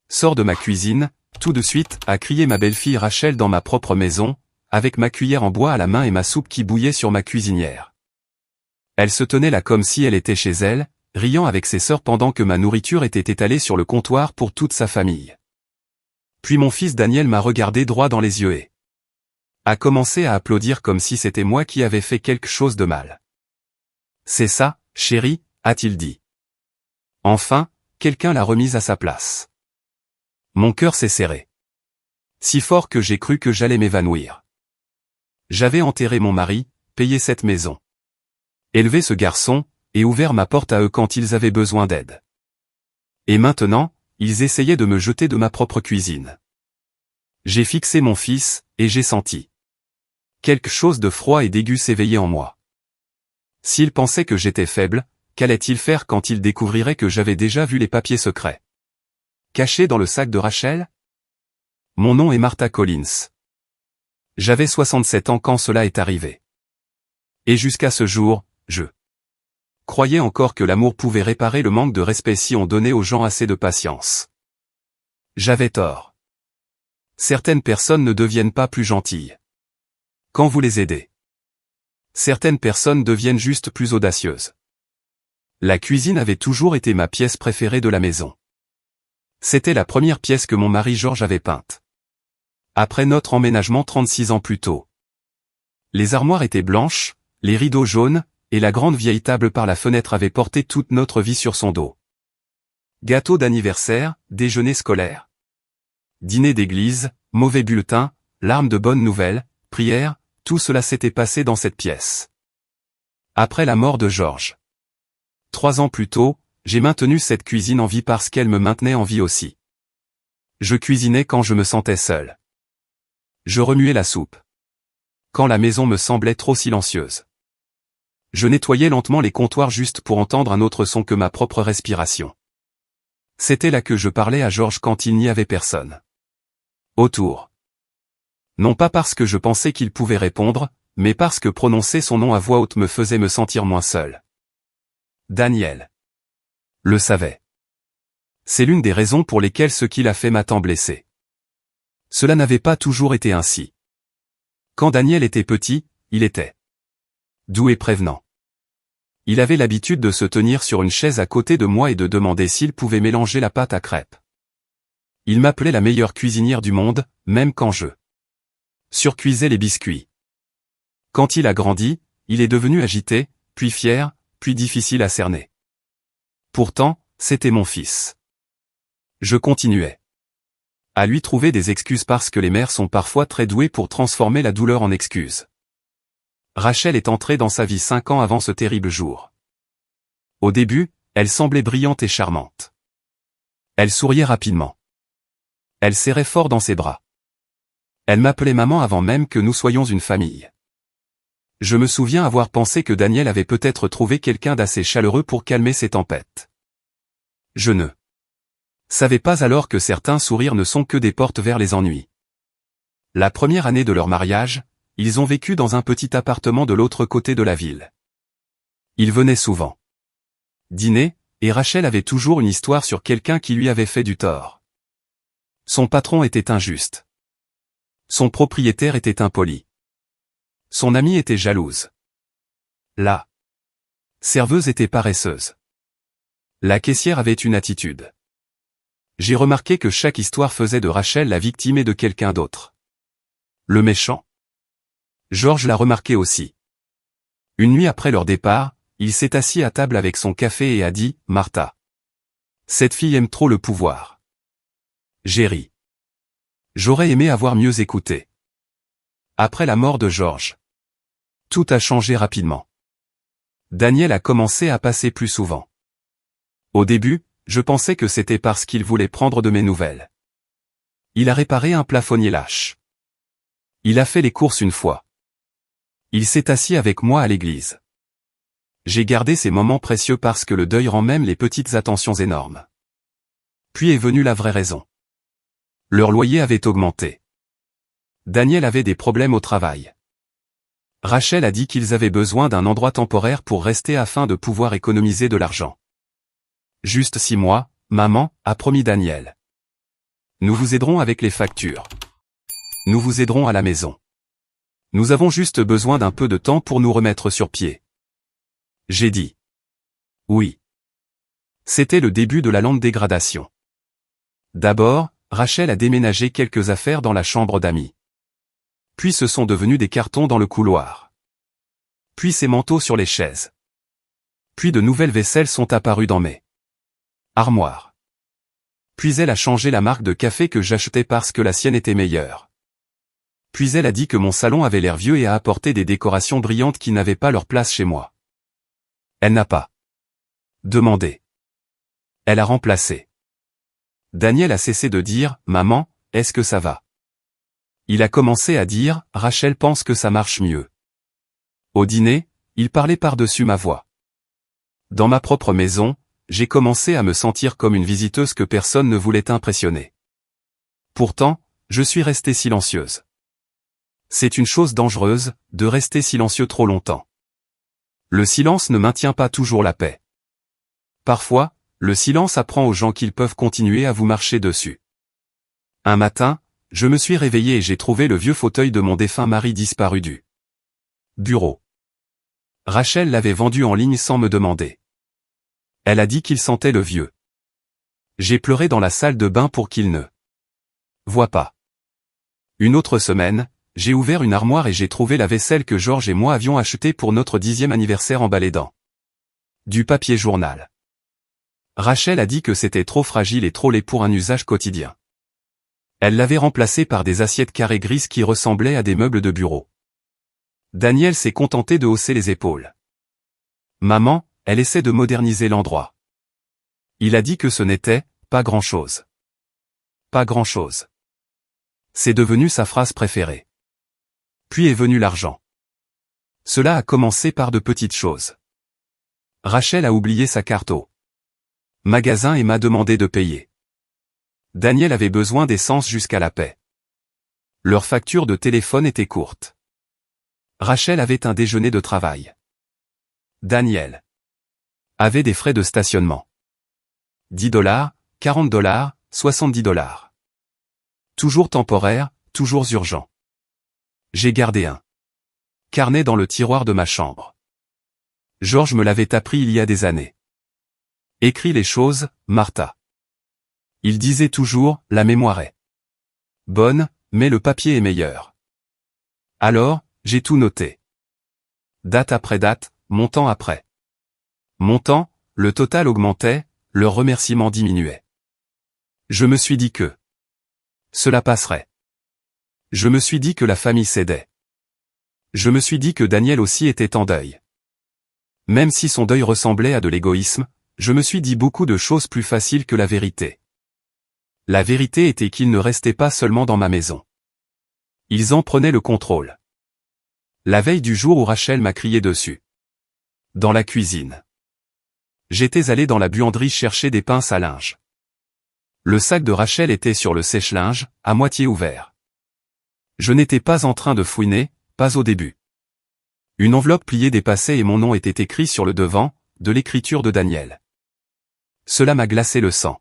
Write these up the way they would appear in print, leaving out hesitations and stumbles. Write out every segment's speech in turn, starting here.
Sors de ma cuisine, tout de suite, a crié ma belle-fille Rachel dans ma propre maison, avec ma cuillère en bois à la main et ma soupe qui bouillait sur ma cuisinière. Elle se tenait là comme si elle était chez elle, riant avec ses sœurs pendant que ma nourriture était étalée sur le comptoir pour toute sa famille. Puis mon fils Daniel m'a regardé droit dans les yeux et a commencé à applaudir comme si c'était moi qui avais fait quelque chose de mal. C'est ça, chérie, a-t-il dit. Enfin, quelqu'un l'a remise à sa place. Mon cœur s'est serré. Si fort que j'ai cru que j'allais m'évanouir. J'avais enterré mon mari, payé cette maison, élevé ce garçon, et ouvert ma porte à eux quand ils avaient besoin d'aide. Et maintenant, ils essayaient de me jeter de ma propre cuisine. J'ai fixé mon fils, et j'ai senti quelque chose de froid et d'aigu s'éveiller en moi. S'il pensait que j'étais faible, qu'allait-il faire quand il découvrirait que j'avais déjà vu les papiers secrets cachés dans le sac de Rachel? Mon nom est Martha Collins. J'avais 67 ans quand cela est arrivé. Et jusqu'à ce jour, je croyais encore que l'amour pouvait réparer le manque de respect si on donnait aux gens assez de patience. J'avais tort. Certaines personnes ne deviennent pas plus gentilles quand vous les aidez. Certaines personnes deviennent juste plus audacieuses. La cuisine avait toujours été ma pièce préférée de la maison. C'était la première pièce que mon mari Georges avait peinte. Après notre emménagement 36 ans plus tôt. Les armoires étaient blanches, les rideaux jaunes, et la grande vieille table par la fenêtre avait porté toute notre vie sur son dos. Gâteau d'anniversaire, déjeuner scolaire, dîner d'église, mauvais bulletin, larmes de bonnes nouvelles, prières, tout cela s'était passé dans cette pièce. Après la mort de Georges. 3 ans plus tôt, j'ai maintenu cette cuisine en vie parce qu'elle me maintenait en vie aussi. Je cuisinais quand je me sentais seul. Je remuais la soupe quand la maison me semblait trop silencieuse. Je nettoyais lentement les comptoirs juste pour entendre un autre son que ma propre respiration. C'était là que je parlais à Georges quand il n'y avait personne autour. Non pas parce que je pensais qu'il pouvait répondre, mais parce que prononcer son nom à voix haute me faisait me sentir moins seul. Daniel le savait. C'est l'une des raisons pour lesquelles ce qu'il a fait m'a tant blessé. Cela n'avait pas toujours été ainsi. Quand Daniel était petit, il était doux et prévenant. Il avait l'habitude de se tenir sur une chaise à côté de moi et de demander s'il pouvait mélanger la pâte à crêpes. Il m'appelait la meilleure cuisinière du monde, même quand je surcuisais les biscuits. Quand il a grandi, il est devenu agité, puis fier, puis difficile à cerner. Pourtant, c'était mon fils. Je continuais à lui trouver des excuses parce que les mères sont parfois très douées pour transformer la douleur en excuses. Rachel est entrée dans sa vie 5 ans avant ce terrible jour. Au début, elle semblait brillante et charmante. Elle souriait rapidement. Elle serrait fort dans ses bras. Elle m'appelait maman avant même que nous soyons une famille. Je me souviens avoir pensé que Daniel avait peut-être trouvé quelqu'un d'assez chaleureux pour calmer ses tempêtes. Je ne savais pas alors que certains sourires ne sont que des portes vers les ennuis. La première année de leur mariage, ils ont vécu dans un petit appartement de l'autre côté de la ville. Ils venaient souvent dîner, et Rachel avait toujours une histoire sur quelqu'un qui lui avait fait du tort. Son patron était injuste. Son propriétaire était impoli. Son amie était jalouse. La serveuse était paresseuse. La caissière avait une attitude. J'ai remarqué que chaque histoire faisait de Rachel la victime et de quelqu'un d'autre. Le méchant. Georges l'a remarqué aussi. Une nuit après leur départ, il s'est assis à table avec son café et a dit « Martha. Cette fille aime trop le pouvoir. » J'ai ri. J'aurais aimé avoir mieux écouté. Après la mort de Georges, tout a changé rapidement. Daniel a commencé à passer plus souvent. Au début, je pensais que c'était parce qu'il voulait prendre de mes nouvelles. Il a réparé un plafonnier lâche. Il a fait les courses une fois. Il s'est assis avec moi à l'église. J'ai gardé ces moments précieux parce que le deuil rend même les petites attentions énormes. Puis est venue la vraie raison. Leur loyer avait augmenté. Daniel avait des problèmes au travail. Rachel a dit qu'ils avaient besoin d'un endroit temporaire pour rester afin de pouvoir économiser de l'argent. Juste 6 mois, maman, a promis Daniel. Nous vous aiderons avec les factures. Nous vous aiderons à la maison. Nous avons juste besoin d'un peu de temps pour nous remettre sur pied. J'ai dit. Oui. C'était le début de la lente dégradation. D'abord, Rachel a déménagé quelques affaires dans la chambre d'amis. Puis ce sont devenus des cartons dans le couloir. Puis ses manteaux sur les chaises. Puis de nouvelles vaisselles sont apparues dans mes armoires. Puis elle a changé la marque de café que j'achetais parce que la sienne était meilleure. Puis elle a dit que mon salon avait l'air vieux et a apporté des décorations brillantes qui n'avaient pas leur place chez moi. Elle n'a pas demandé. Elle a remplacé. Daniel a cessé de dire « Maman, est-ce que ça va ?» Il a commencé à dire « Rachel pense que ça marche mieux. » Au dîner, il parlait par-dessus ma voix. Dans ma propre maison, j'ai commencé à me sentir comme une visiteuse que personne ne voulait impressionner. Pourtant, je suis restée silencieuse. C'est une chose dangereuse, de rester silencieux trop longtemps. Le silence ne maintient pas toujours la paix. Parfois, le silence apprend aux gens qu'ils peuvent continuer à vous marcher dessus. Un matin, je me suis réveillé et j'ai trouvé le vieux fauteuil de mon défunt mari disparu du bureau. Rachel l'avait vendu en ligne sans me demander. Elle a dit qu'il sentait le vieux. J'ai pleuré dans la salle de bain pour qu'il ne voie pas. Une autre semaine, j'ai ouvert une armoire et j'ai trouvé la vaisselle que Georges et moi avions achetée pour notre 10e anniversaire emballée dans du papier journal. Rachel a dit que c'était trop fragile et trop laid pour un usage quotidien. Elle l'avait remplacé par des assiettes carrées grises qui ressemblaient à des meubles de bureau. Daniel s'est contenté de hausser les épaules. Maman, elle essaie de moderniser l'endroit. Il a dit que ce n'était pas grand-chose. Pas grand-chose. C'est devenu sa phrase préférée. Puis est venu l'argent. Cela a commencé par de petites choses. Rachel a oublié sa carte au magasin et m'a demandé de payer. Daniel avait besoin d'essence jusqu'à la paix. Leur facture de téléphone était courte. Rachel avait un déjeuner de travail. Daniel avait des frais de stationnement. $10, $40, $70. Toujours temporaire, toujours urgent. J'ai gardé un carnet dans le tiroir de ma chambre. Georges me l'avait appris il y a des années. Écris les choses, Martha. Il disait toujours, la mémoire est bonne, mais le papier est meilleur. Alors, j'ai tout noté. Date après date, montant après montant, le total augmentait, le remerciement diminuait. Je me suis dit que cela passerait. Je me suis dit que la famille s'aidait. Je me suis dit que Daniel aussi était en deuil. Même si son deuil ressemblait à de l'égoïsme, je me suis dit beaucoup de choses plus faciles que la vérité. La vérité était qu'ils ne restaient pas seulement dans ma maison. Ils en prenaient le contrôle. La veille du jour où Rachel m'a crié dessus. Dans la cuisine. J'étais allé dans la buanderie chercher des pinces à linge. Le sac de Rachel était sur le sèche-linge, à moitié ouvert. Je n'étais pas en train de fouiner, pas au début. Une enveloppe pliée dépassait et mon nom était écrit sur le devant, de l'écriture de Daniel. Cela m'a glacé le sang.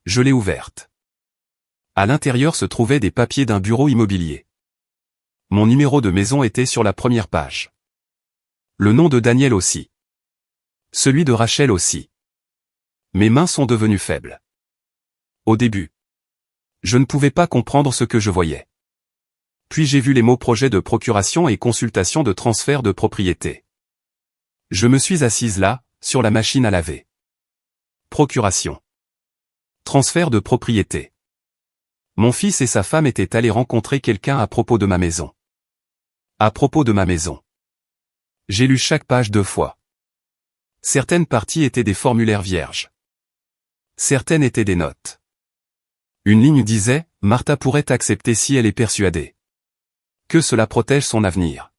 Je l'ai ouverte. À l'intérieur se trouvaient des papiers d'un bureau immobilier. Mon numéro de maison était sur la première page. Le nom de Daniel aussi. Celui de Rachel aussi. Mes mains sont devenues faibles. Au début. Je ne pouvais pas comprendre ce que je voyais. Puis j'ai vu les mots projet de procuration et consultation de transfert de propriété. Je me suis assise là, sur la machine à laver. Procuration. Transfert de propriété. Mon fils et sa femme étaient allés rencontrer quelqu'un à propos de ma maison. À propos de ma maison. J'ai lu chaque page 2 fois. Certaines parties étaient des formulaires vierges. Certaines étaient des notes. Une ligne disait, Martha pourrait accepter si elle est persuadée que cela protège son avenir.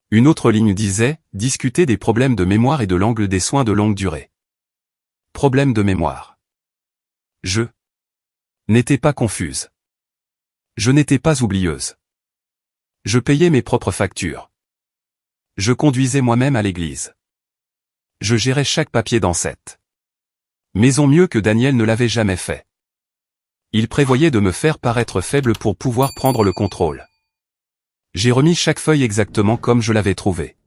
Une autre ligne disait, discuter des problèmes de mémoire et de l'angle des soins de longue durée. Problème de mémoire. Je n'étais pas confuse. Je n'étais pas oublieuse. Je payais mes propres factures. Je conduisais moi-même à l'église. Je gérais chaque papier dans cette maison mieux que Daniel ne l'avait jamais fait. Il prévoyait de me faire paraître faible pour pouvoir prendre le contrôle. J'ai remis chaque feuille exactement comme je l'avais trouvée.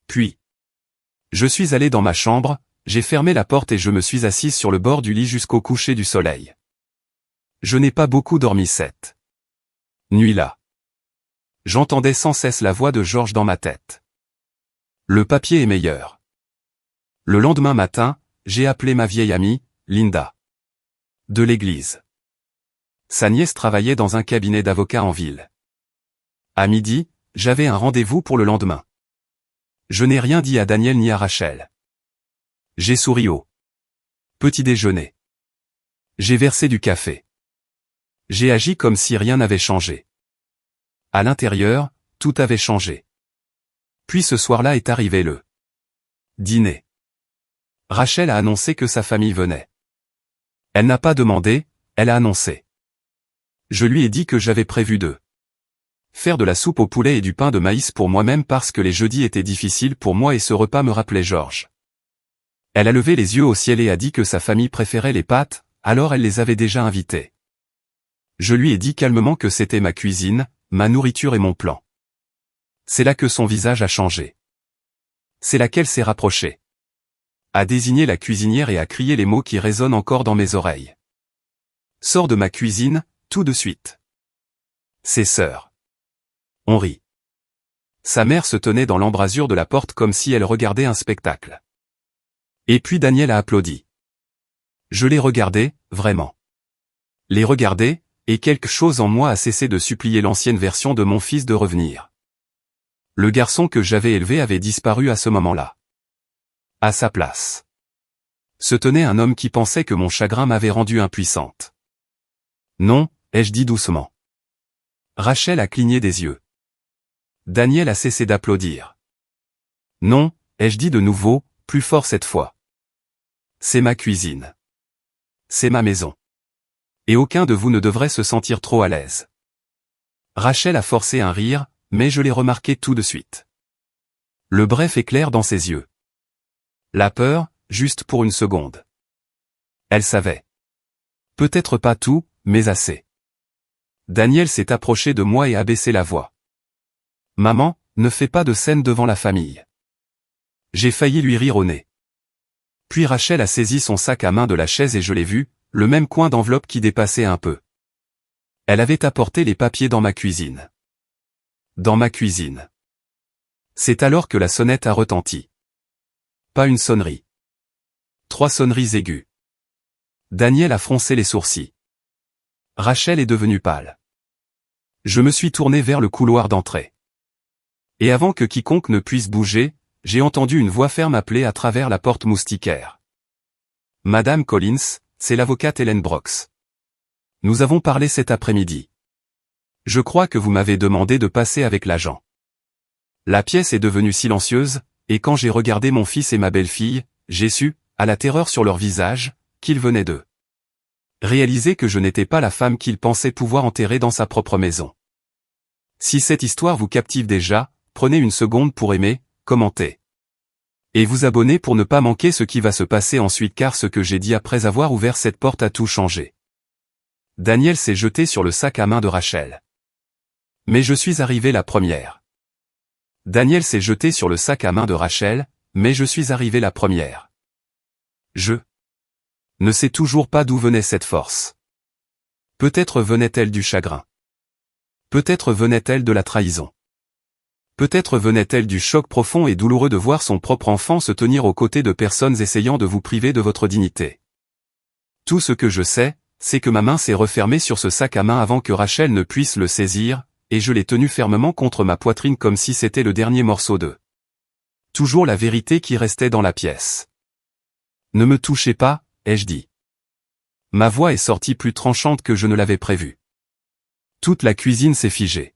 Puis, je suis allé dans ma chambre, j'ai fermé la porte et je me suis assise sur le bord du lit jusqu'au coucher du soleil. Je n'ai pas beaucoup dormi cette nuit-là. J'entendais sans cesse la voix de Georges dans ma tête. Le papier est meilleur. Le lendemain matin, j'ai appelé ma vieille amie, Linda, de l'église. Sa nièce travaillait dans un cabinet d'avocats en ville. À midi, j'avais un rendez-vous pour le lendemain. Je n'ai rien dit à Daniel ni à Rachel. J'ai souri au petit déjeuner. J'ai versé du café. J'ai agi comme si rien n'avait changé. À l'intérieur, tout avait changé. Puis ce soir-là est arrivé le dîner. Rachel a annoncé que sa famille venait. Elle n'a pas demandé, elle a annoncé. Je lui ai dit que j'avais prévu de faire de la soupe au poulet et du pain de maïs pour moi-même parce que les jeudis étaient difficiles pour moi et ce repas me rappelait Georges. Elle a levé les yeux au ciel et a dit que sa famille préférait les pâtes, alors elle les avait déjà invités. Je lui ai dit calmement que c'était ma cuisine, ma nourriture et mon plan. C'est là que son visage a changé. C'est là qu'elle s'est rapprochée. A désigné la cuisinière et a crié les mots qui résonnent encore dans mes oreilles. Sors de ma cuisine, tout de suite. Ses sœurs. On rit. Sa mère se tenait dans l'embrasure de la porte comme si elle regardait un spectacle. Et puis Daniel a applaudi. Je l'ai regardé, vraiment. Les regarder, et quelque chose en moi a cessé de supplier l'ancienne version de mon fils de revenir. Le garçon que j'avais élevé avait disparu à ce moment-là. À sa place se tenait un homme qui pensait que mon chagrin m'avait rendue impuissante. Non, ai-je dit doucement. Rachel a cligné des yeux. Daniel a cessé d'applaudir. Non, ai-je dit de nouveau, plus fort cette fois. C'est ma cuisine. C'est ma maison. Et aucun de vous ne devrait se sentir trop à l'aise. Rachel a forcé un rire, mais je l'ai remarqué tout de suite. Le bref éclair dans ses yeux. La peur, juste pour une seconde. Elle savait. Peut-être pas tout, mais assez. Daniel s'est approché de moi et a baissé la voix. Maman, ne fais pas de scène devant la famille. J'ai failli lui rire au nez. Puis Rachel a saisi son sac à main de la chaise et je l'ai vu, le même coin d'enveloppe qui dépassait un peu. Elle avait apporté les papiers dans ma cuisine. Dans ma cuisine. C'est alors que la sonnette a retenti. Pas une sonnerie. 3 sonneries aiguës. Daniel a froncé les sourcils. Rachel est devenue pâle. Je me suis tourné vers le couloir d'entrée. Et avant que quiconque ne puisse bouger, j'ai entendu une voix ferme appeler à travers la porte moustiquaire. Madame Collins, c'est l'avocate Hélène Brox. Nous avons parlé cet après-midi. Je crois que vous m'avez demandé de passer avec l'agent. La pièce est devenue silencieuse, et quand j'ai regardé mon fils et ma belle-fille, j'ai su, à la terreur sur leur visage, qu'ils venaient de réaliser que je n'étais pas la femme qu'ils pensaient pouvoir enterrer dans sa propre maison. Si cette histoire vous captive déjà, prenez une seconde pour aimer, commenter. Et vous abonner pour ne pas manquer ce qui va se passer ensuite car ce que j'ai dit après avoir ouvert cette porte a tout changé. Daniel s'est jeté sur le sac à main de Rachel. Mais je suis arrivé la première. Daniel s'est jeté sur le sac à main de Rachel, mais je suis arrivé la première. Je ne sais toujours pas d'où venait cette force. Peut-être venait-elle du chagrin. Peut-être venait-elle de la trahison. Peut-être venait-elle du choc profond et douloureux de voir son propre enfant se tenir aux côtés de personnes essayant de vous priver de votre dignité. Tout ce que je sais, c'est que ma main s'est refermée sur ce sac à main avant que Rachel ne puisse le saisir, et je l'ai tenu fermement contre ma poitrine comme si c'était le dernier morceau de toujours la vérité qui restait dans la pièce. Ne me touchez pas, ai-je dit. Ma voix est sortie plus tranchante que je ne l'avais prévu. Toute la cuisine s'est figée.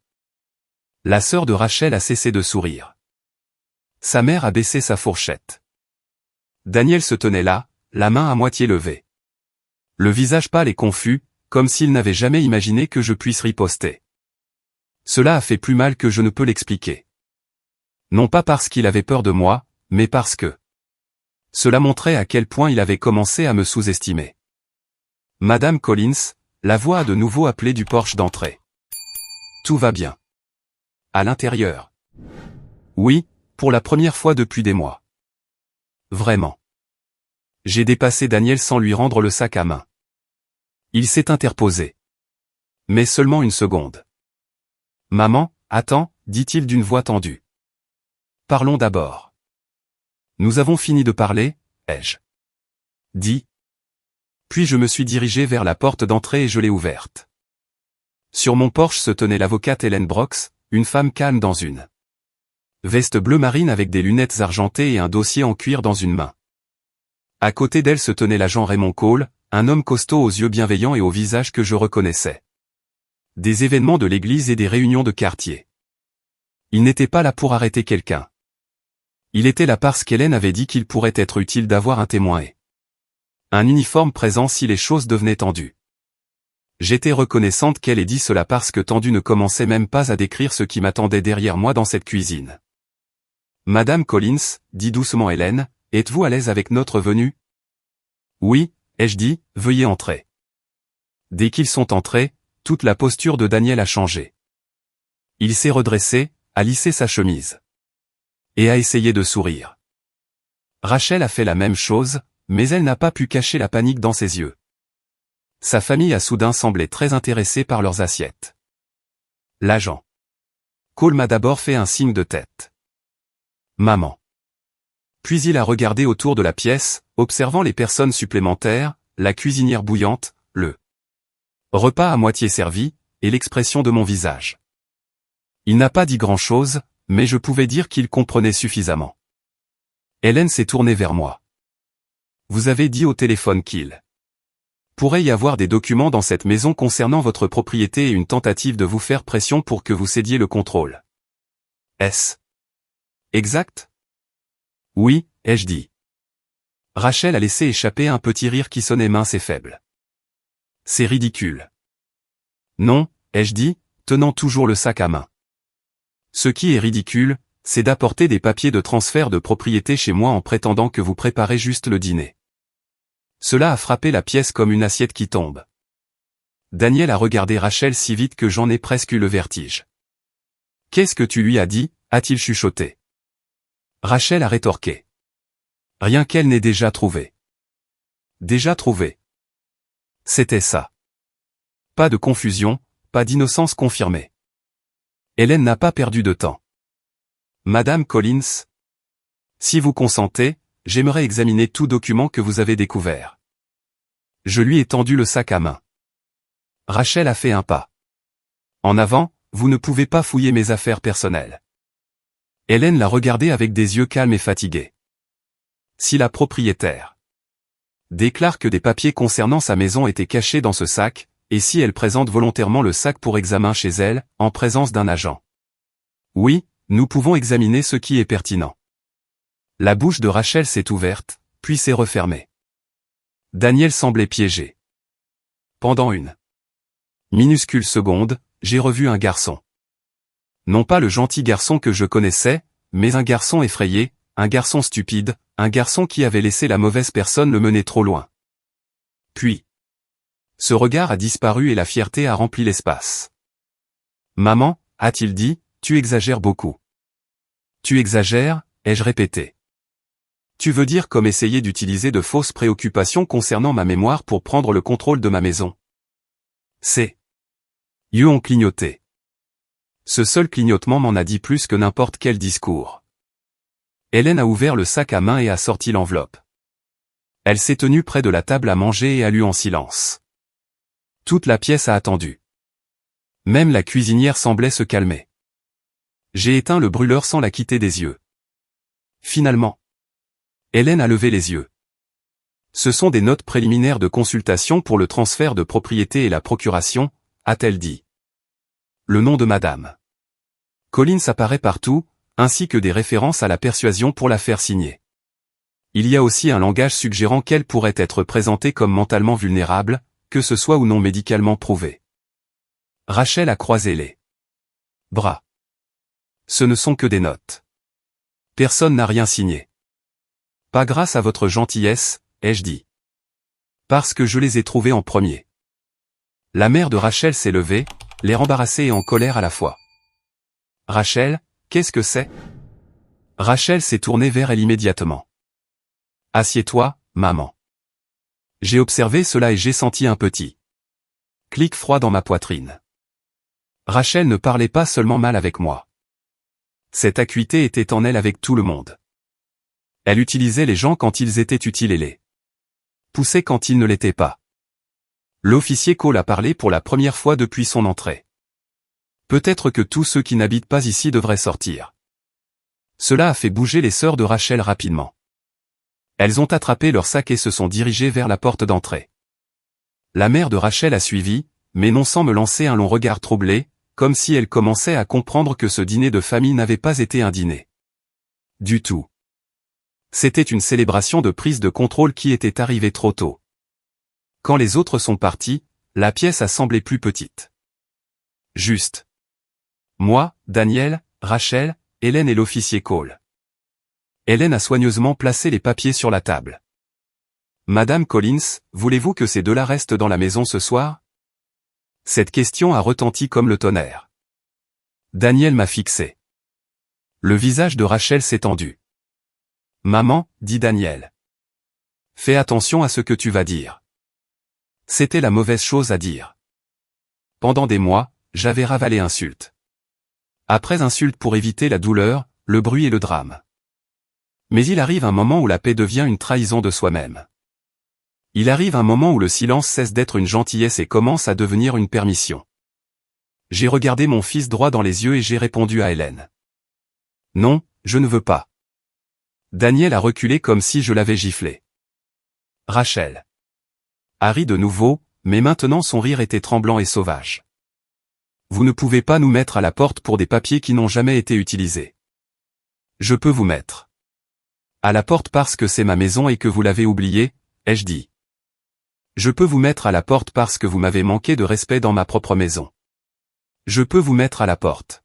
La sœur de Rachel a cessé de sourire. Sa mère a baissé sa fourchette. Daniel se tenait là, la main à moitié levée. Le visage pâle et confus, comme s'il n'avait jamais imaginé que je puisse riposter. Cela a fait plus mal que je ne peux l'expliquer. Non pas parce qu'il avait peur de moi, mais parce que cela montrait à quel point il avait commencé à me sous-estimer. Madame Collins, La voix a de nouveau appelé du porche d'entrée. Tout va bien. À l'intérieur. Oui, pour la première fois depuis des mois. Vraiment. J'ai dépassé Daniel sans lui rendre le sac à main. Il s'est interposé. Mais seulement une seconde. Maman, attends, dit-il d'une voix tendue. Parlons d'abord. Nous avons fini de parler, ai-je dit. Puis je me suis dirigé vers la porte d'entrée et je l'ai ouverte. Sur mon porche se tenait l'avocate Hélène Brox, une femme calme dans une veste bleu marine avec des lunettes argentées et un dossier en cuir dans une main. À côté d'elle se tenait l'agent Raymond Cole, un homme costaud aux yeux bienveillants et au visage que je reconnaissais. Des événements de l'église et des réunions de quartier. Il n'était pas là pour arrêter quelqu'un. Il était là parce qu'Hélène avait dit qu'il pourrait être utile d'avoir un témoin et un uniforme présent si les choses devenaient tendues. J'étais reconnaissante qu'elle ait dit cela parce que tendu ne commençait même pas à décrire ce qui m'attendait derrière moi dans cette cuisine. Madame Collins, dit doucement Hélène, êtes-vous à l'aise avec notre venue? Oui, ai-je dit, veuillez entrer. Dès qu'ils sont entrés, toute la posture de Daniel a changé. Il s'est redressé, a lissé sa chemise. Et a essayé de sourire. Rachel a fait la même chose, mais elle n'a pas pu cacher la panique dans ses yeux. Sa famille a soudain semblé très intéressée par leurs assiettes. L'agent Cole m'a d'abord fait un signe de tête. Maman. Puis il a regardé autour de la pièce, observant les personnes supplémentaires, la cuisinière bouillante, le repas à moitié servi, et l'expression de mon visage. Il n'a pas dit grand-chose, mais je pouvais dire qu'il comprenait suffisamment. Hélène s'est tournée vers moi. Vous avez dit au téléphone qu'il pourrait y avoir des documents dans cette maison concernant votre propriété et une tentative de vous faire pression pour que vous cédiez le contrôle. Est-ce exact? Oui, ai-je dit. Rachel a laissé échapper un petit rire qui sonnait mince et faible. C'est ridicule. Non, ai-je dit, tenant toujours le sac à main. Ce qui est ridicule, c'est d'apporter des papiers de transfert de propriété chez moi en prétendant que vous préparez juste le dîner. Cela a frappé la pièce comme une assiette qui tombe. Daniel a regardé Rachel si vite que j'en ai presque eu le vertige. Qu'est-ce que tu lui as dit, a-t-il chuchoté. Rachel a rétorqué. Rien qu'elle n'ait déjà trouvé. Déjà trouvé. C'était ça. Pas de confusion, pas d'innocence confirmée. Hélène n'a pas perdu de temps. Madame Collins, si vous consentez, j'aimerais examiner tout document que vous avez découvert. Je lui ai tendu le sac à main. Rachel a fait un pas. En avant, vous ne pouvez pas fouiller mes affaires personnelles. Hélène l'a regardé avec des yeux calmes et fatigués. Si la propriétaire déclare que des papiers concernant sa maison étaient cachés dans ce sac, et si elle présente volontairement le sac pour examen chez elle, en présence d'un agent. Oui, nous pouvons examiner ce qui est pertinent. La bouche de Rachel s'est ouverte, puis s'est refermée. Daniel semblait piégé. Pendant une minuscule seconde, j'ai revu un garçon. Non pas le gentil garçon que je connaissais, mais un garçon effrayé, un garçon stupide, un garçon qui avait laissé la mauvaise personne le mener trop loin. Puis, ce regard a disparu et la fierté a rempli l'espace. Maman, a-t-il dit, tu exagères beaucoup. Tu exagères, ai-je répété. Tu veux dire comme essayer d'utiliser de fausses préoccupations concernant ma mémoire pour prendre le contrôle de ma maison. Ses yeux ont clignoté. Ce seul clignotement m'en a dit plus que n'importe quel discours. Hélène a ouvert le sac à main et a sorti l'enveloppe. Elle s'est tenue près de la table à manger et a lu en silence. Toute la pièce a attendu. Même la cuisinière semblait se calmer. J'ai éteint le brûleur sans la quitter des yeux. Finalement, Hélène a levé les yeux. Ce sont des notes préliminaires de consultation pour le transfert de propriété et la procuration, a-t-elle dit. Le nom de Madame Collins apparaît partout, ainsi que des références à la persuasion pour la faire signer. Il y a aussi un langage suggérant qu'elle pourrait être présentée comme mentalement vulnérable, que ce soit ou non médicalement prouvé. Rachel a croisé les bras. Ce ne sont que des notes. Personne n'a rien signé. Pas grâce à votre gentillesse, ai-je dit. Parce que je les ai trouvées en premier. La mère de Rachel s'est levée, l'air embarrassé et en colère à la fois. Rachel, qu'est-ce que c'est? Rachel s'est tournée vers elle immédiatement. Assieds-toi, maman. J'ai observé cela et j'ai senti un petit clic froid dans ma poitrine. Rachel ne parlait pas seulement mal avec moi. Cette acuité était en elle avec tout le monde. Elle utilisait les gens quand ils étaient utiles et les poussait quand ils ne l'étaient pas. L'officier Cole a parlé pour la première fois depuis son entrée. Peut-être que tous ceux qui n'habitent pas ici devraient sortir. Cela a fait bouger les sœurs de Rachel rapidement. Elles ont attrapé leur sac et se sont dirigées vers la porte d'entrée. La mère de Rachel a suivi, mais non sans me lancer un long regard troublé, comme si elle commençait à comprendre que ce dîner de famille n'avait pas été un dîner. Du tout. C'était une célébration de prise de contrôle qui était arrivée trop tôt. Quand les autres sont partis, la pièce a semblé plus petite. Juste. Moi, Daniel, Rachel, Hélène et l'officier Cole. Hélène a soigneusement placé les papiers sur la table. Madame Collins, voulez-vous que ces deux-là restent dans la maison ce soir? Cette question a retenti comme le tonnerre. Daniel m'a fixé. Le visage de Rachel s'est tendu. Maman, dit Daniel. Fais attention à ce que tu vas dire. C'était la mauvaise chose à dire. Pendant des mois, j'avais ravalé insulte après insulte pour éviter la douleur, le bruit et le drame. Mais il arrive un moment où la paix devient une trahison de soi-même. Il arrive un moment où le silence cesse d'être une gentillesse et commence à devenir une permission. J'ai regardé mon fils droit dans les yeux et j'ai répondu à Hélène. Non, je ne veux pas. Daniel a reculé comme si je l'avais giflé. Rachel a ri de nouveau, mais maintenant son rire était tremblant et sauvage. Vous ne pouvez pas nous mettre à la porte pour des papiers qui n'ont jamais été utilisés. Je peux vous mettre à la porte parce que c'est ma maison et que vous l'avez oublié, ai-je dit. Je peux vous mettre à la porte parce que vous m'avez manqué de respect dans ma propre maison. Je peux vous mettre à la porte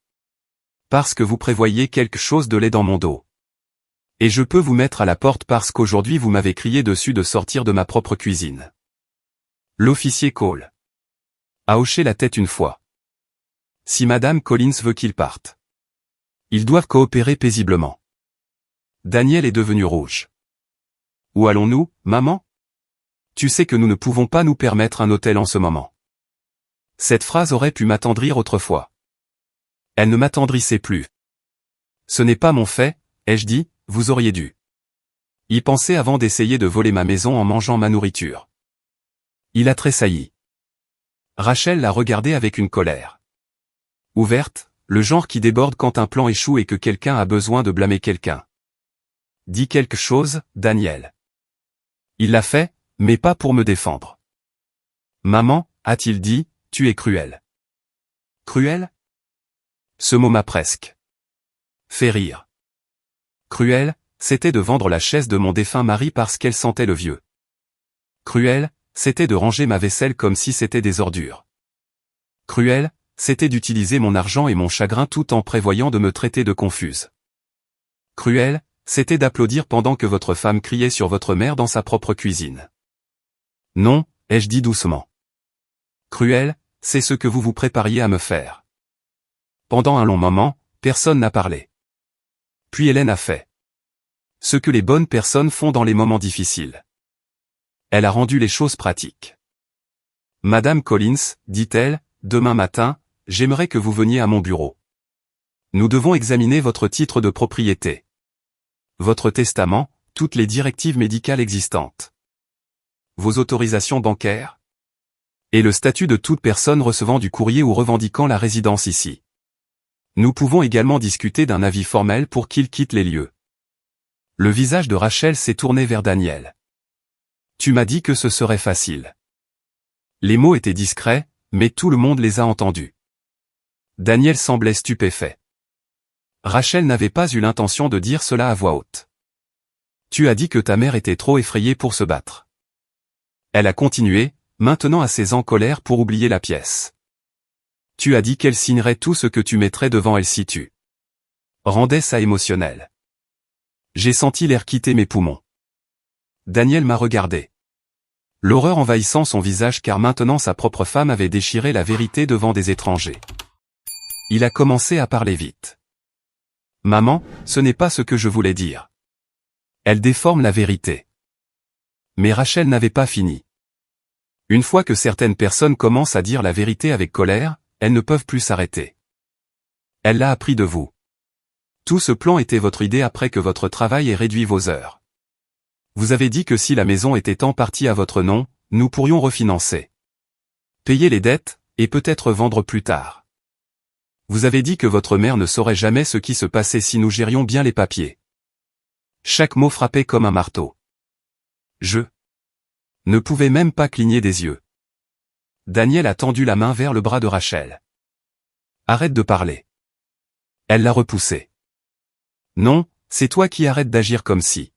parce que vous prévoyez quelque chose de laid dans mon dos. Et je peux vous mettre à la porte parce qu'aujourd'hui vous m'avez crié dessus de sortir de ma propre cuisine. L'officier Cole a hoché la tête une fois. Si Madame Collins veut qu'ils partent, ils doivent coopérer paisiblement. Daniel est devenu rouge. Où allons-nous, maman? Tu sais que nous ne pouvons pas nous permettre un hôtel en ce moment. Cette phrase aurait pu m'attendrir autrefois. Elle ne m'attendrissait plus. Ce n'est pas mon fait, ai-je dit, vous auriez dû y penser avant d'essayer de voler ma maison en mangeant ma nourriture. Il a tressailli. Rachel l'a regardé avec une colère ouverte, le genre qui déborde quand un plan échoue et que quelqu'un a besoin de blâmer quelqu'un. Dis quelque chose, Daniel. Il l'a fait, mais pas pour me défendre. Maman, a-t-il dit, tu es cruel. Cruel? Ce mot m'a presque fait rire. Cruel, c'était de vendre la chaise de mon défunt mari parce qu'elle sentait le vieux. Cruel, c'était de ranger ma vaisselle comme si c'était des ordures. Cruel, c'était d'utiliser mon argent et mon chagrin tout en prévoyant de me traiter de confuse. Cruel, c'était d'applaudir pendant que votre femme criait sur votre mère dans sa propre cuisine. Non, ai-je dit doucement. Cruel, c'est ce que vous vous prépariez à me faire. Pendant un long moment, personne n'a parlé. Puis Hélène a fait ce que les bonnes personnes font dans les moments difficiles. Elle a rendu les choses pratiques. Madame Collins, dit-elle, demain matin, j'aimerais que vous veniez à mon bureau. Nous devons examiner votre titre de propriété, votre testament, toutes les directives médicales existantes, vos autorisations bancaires, et le statut de toute personne recevant du courrier ou revendiquant la résidence ici. Nous pouvons également discuter d'un avis formel pour qu'il quitte les lieux. Le visage de Rachel s'est tourné vers Daniel. Tu m'as dit que ce serait facile. Les mots étaient discrets, mais tout le monde les a entendus. Daniel semblait stupéfait. Rachel n'avait pas eu l'intention de dire cela à voix haute. Tu as dit que ta mère était trop effrayée pour se battre. Elle a continué, maintenant assez en colère pour oublier la pièce. Tu as dit qu'elle signerait tout ce que tu mettrais devant elle si tu rendais ça émotionnel. J'ai senti l'air quitter mes poumons. Daniel m'a regardé. l'horreur envahissant son visage car maintenant sa propre femme avait déchiré la vérité devant des étrangers. Il a commencé à parler vite. Maman, ce n'est pas ce que je voulais dire. Elle déforme la vérité. Mais Rachel n'avait pas fini. Une fois que certaines personnes commencent à dire la vérité avec colère, elles ne peuvent plus s'arrêter. Elle l'a appris de vous. Tout ce plan était votre idée après que votre travail ait réduit vos heures. Vous avez dit que si la maison était en partie à votre nom, nous pourrions refinancer. Payer les dettes, et peut-être vendre plus tard. Vous avez dit que votre mère ne saurait jamais ce qui se passait si nous gérions bien les papiers. Chaque mot frappait comme un marteau. Je ne pouvais même pas cligner des yeux. Daniel a tendu la main vers le bras de Rachel. Arrête de parler. Elle l'a repoussé. Non, c'est toi qui arrêtes d'agir comme si.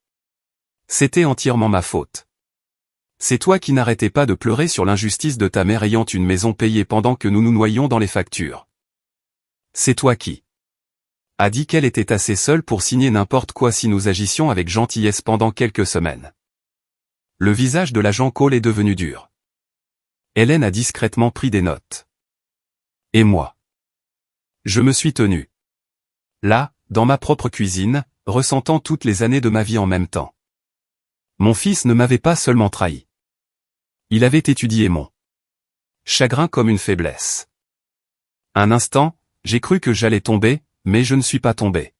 C'était entièrement ma faute. C'est toi qui n'arrêtais pas de pleurer sur l'injustice de ta mère ayant une maison payée pendant que nous nous noyions dans les factures. C'est toi qui a dit qu'elle était assez seule pour signer n'importe quoi si nous agissions avec gentillesse pendant quelques semaines. Le visage de l'agent Cole est devenu dur. Hélène a discrètement pris des notes. Et moi? Je me suis tenu. Là, dans ma propre cuisine, ressentant toutes les années de ma vie en même temps. Mon fils ne m'avait pas seulement trahi. Il avait étudié mon chagrin comme une faiblesse. Un instant, j'ai cru que j'allais tomber, mais je ne suis pas tombé.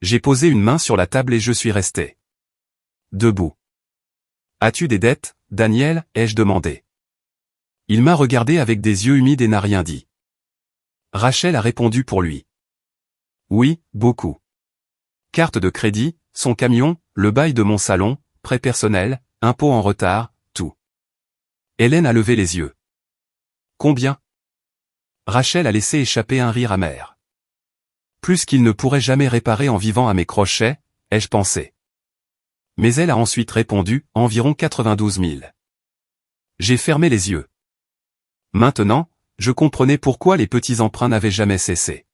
J'ai posé une main sur la table et je suis resté debout. As-tu des dettes, Daniel, ai-je demandé. Il m'a regardé avec des yeux humides et n'a rien dit. Rachel a répondu pour lui. Oui, beaucoup. Carte de crédit, son camion, le bail de mon salon, prêt personnel, impôts en retard, tout. Hélène a levé les yeux. Combien? Rachel a laissé échapper un rire amer. Plus qu'il ne pourrait jamais réparer en vivant à mes crochets, ai-je pensé. Mais elle a ensuite répondu, environ 92 000. J'ai fermé les yeux. Maintenant, je comprenais pourquoi les petits emprunts n'avaient jamais cessé.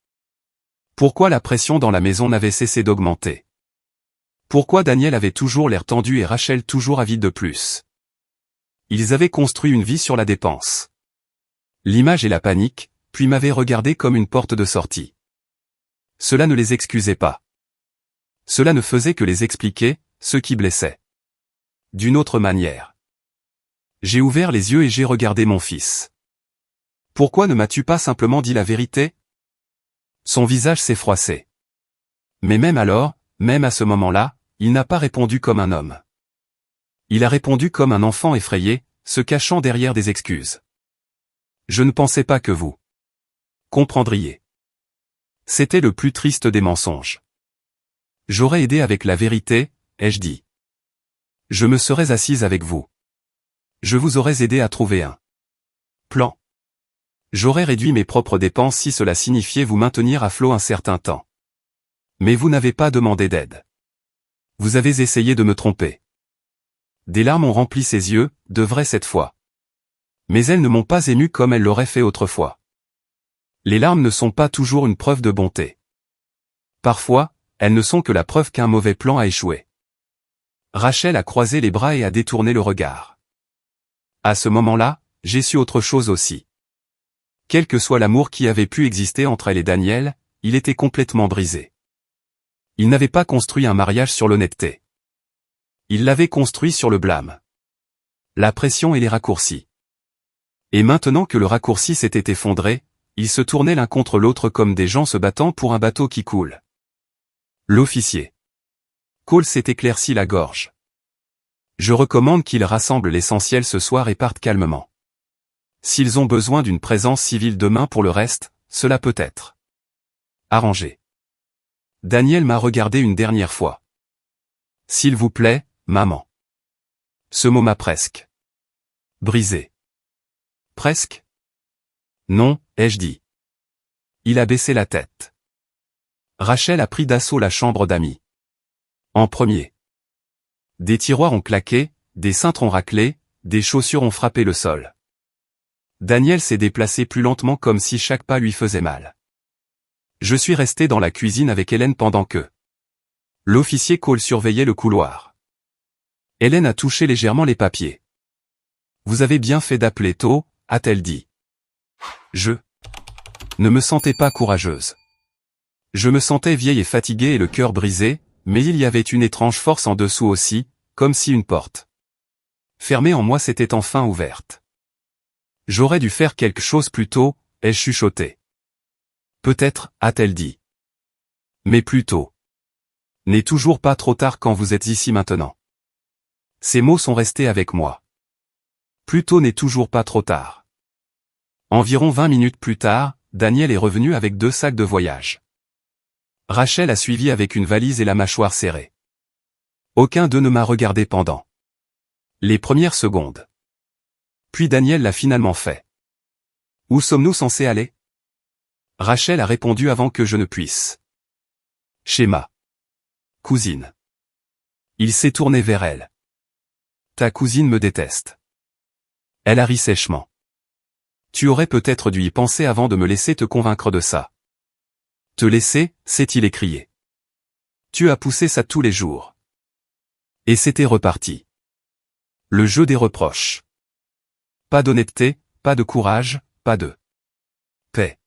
Pourquoi la pression dans la maison n'avait cessé d'augmenter. Pourquoi Daniel avait toujours l'air tendu et Rachel toujours avide de plus. Ils avaient construit une vie sur la dépense. L'image et la panique, puis m'avaient regardé comme une porte de sortie. Cela ne les excusait pas. Cela ne faisait que les expliquer, ce qui blessait. D'une autre manière. J'ai ouvert les yeux et j'ai regardé mon fils. Pourquoi ne m'as-tu pas simplement dit la vérité? Son visage s'est froissé. Mais même alors, même à ce moment-là, il n'a pas répondu comme un homme. Il a répondu comme un enfant effrayé, se cachant derrière des excuses. Je ne pensais pas que vous comprendriez. C'était le plus triste des mensonges. J'aurais aidé avec la vérité, ai-je dit. Je me serais assise avec vous. Je vous aurais aidé à trouver un plan. J'aurais réduit mes propres dépenses si cela signifiait vous maintenir à flot un certain temps. Mais vous n'avez pas demandé d'aide. Vous avez essayé de me tromper. Des larmes ont rempli ses yeux, de vrai cette fois. Mais elles ne m'ont pas ému comme elles l'auraient fait autrefois. Les larmes ne sont pas toujours une preuve de bonté. Parfois, elles ne sont que la preuve qu'un mauvais plan a échoué. Rachel a croisé les bras et a détourné le regard. À ce moment-là, j'ai su autre chose aussi. Quel que soit l'amour qui avait pu exister entre elle et Daniel, il était complètement brisé. Il n'avait pas construit un mariage sur l'honnêteté. Il l'avait construit sur le blâme. La pression et les raccourcis. Et maintenant que le raccourci s'était effondré, ils se tournaient l'un contre l'autre comme des gens se battant pour un bateau qui coule. L'officier Cole s'est éclairci la gorge. Je recommande qu'ils rassemblent l'essentiel ce soir et partent calmement. S'ils ont besoin d'une présence civile demain pour le reste, cela peut être arrangé. Daniel m'a regardé une dernière fois. S'il vous plaît, maman. Ce mot m'a presque brisé. Presque? Non, ai-je dit. Il a baissé la tête. Rachel a pris d'assaut la chambre d'amis. En premier. Des tiroirs ont claqué, des cintres ont raclé, des chaussures ont frappé le sol. Daniel s'est déplacé plus lentement comme si chaque pas lui faisait mal. Je suis resté dans la cuisine avec Hélène pendant que l'officier Cole surveillait le couloir. Hélène a touché légèrement les papiers. Vous avez bien fait d'appeler tôt, a-t-elle dit. Je ne me sentais pas courageuse. Je me sentais vieille et fatiguée et le cœur brisé, mais il y avait une étrange force en dessous aussi, comme si une porte fermée en moi s'était enfin ouverte. J'aurais dû faire quelque chose plus tôt, ai-je chuchoté. Peut-être, a-t-elle dit. Mais plus tôt. N'est toujours pas trop tard quand vous êtes ici maintenant. Ces mots sont restés avec moi. Plus tôt n'est toujours pas trop tard. Environ 20 minutes plus tard, Daniel est revenu avec 2 sacs de voyage. Rachel a suivi avec une valise et la mâchoire serrée. Aucun d'eux ne m'a regardé pendant les premières secondes. Puis Daniel l'a finalement fait. Où sommes-nous censés aller? Rachel a répondu avant que je ne puisse. Chez ma cousine. Il s'est tourné vers elle. Ta cousine me déteste. Elle a ri sèchement. Tu aurais peut-être dû y penser avant de me laisser te convaincre de ça. Te laisser, s'est-il écrié. Tu as poussé ça tous les jours. Et c'était reparti. Le jeu des reproches. Pas d'honnêteté, pas de courage, pas de paix.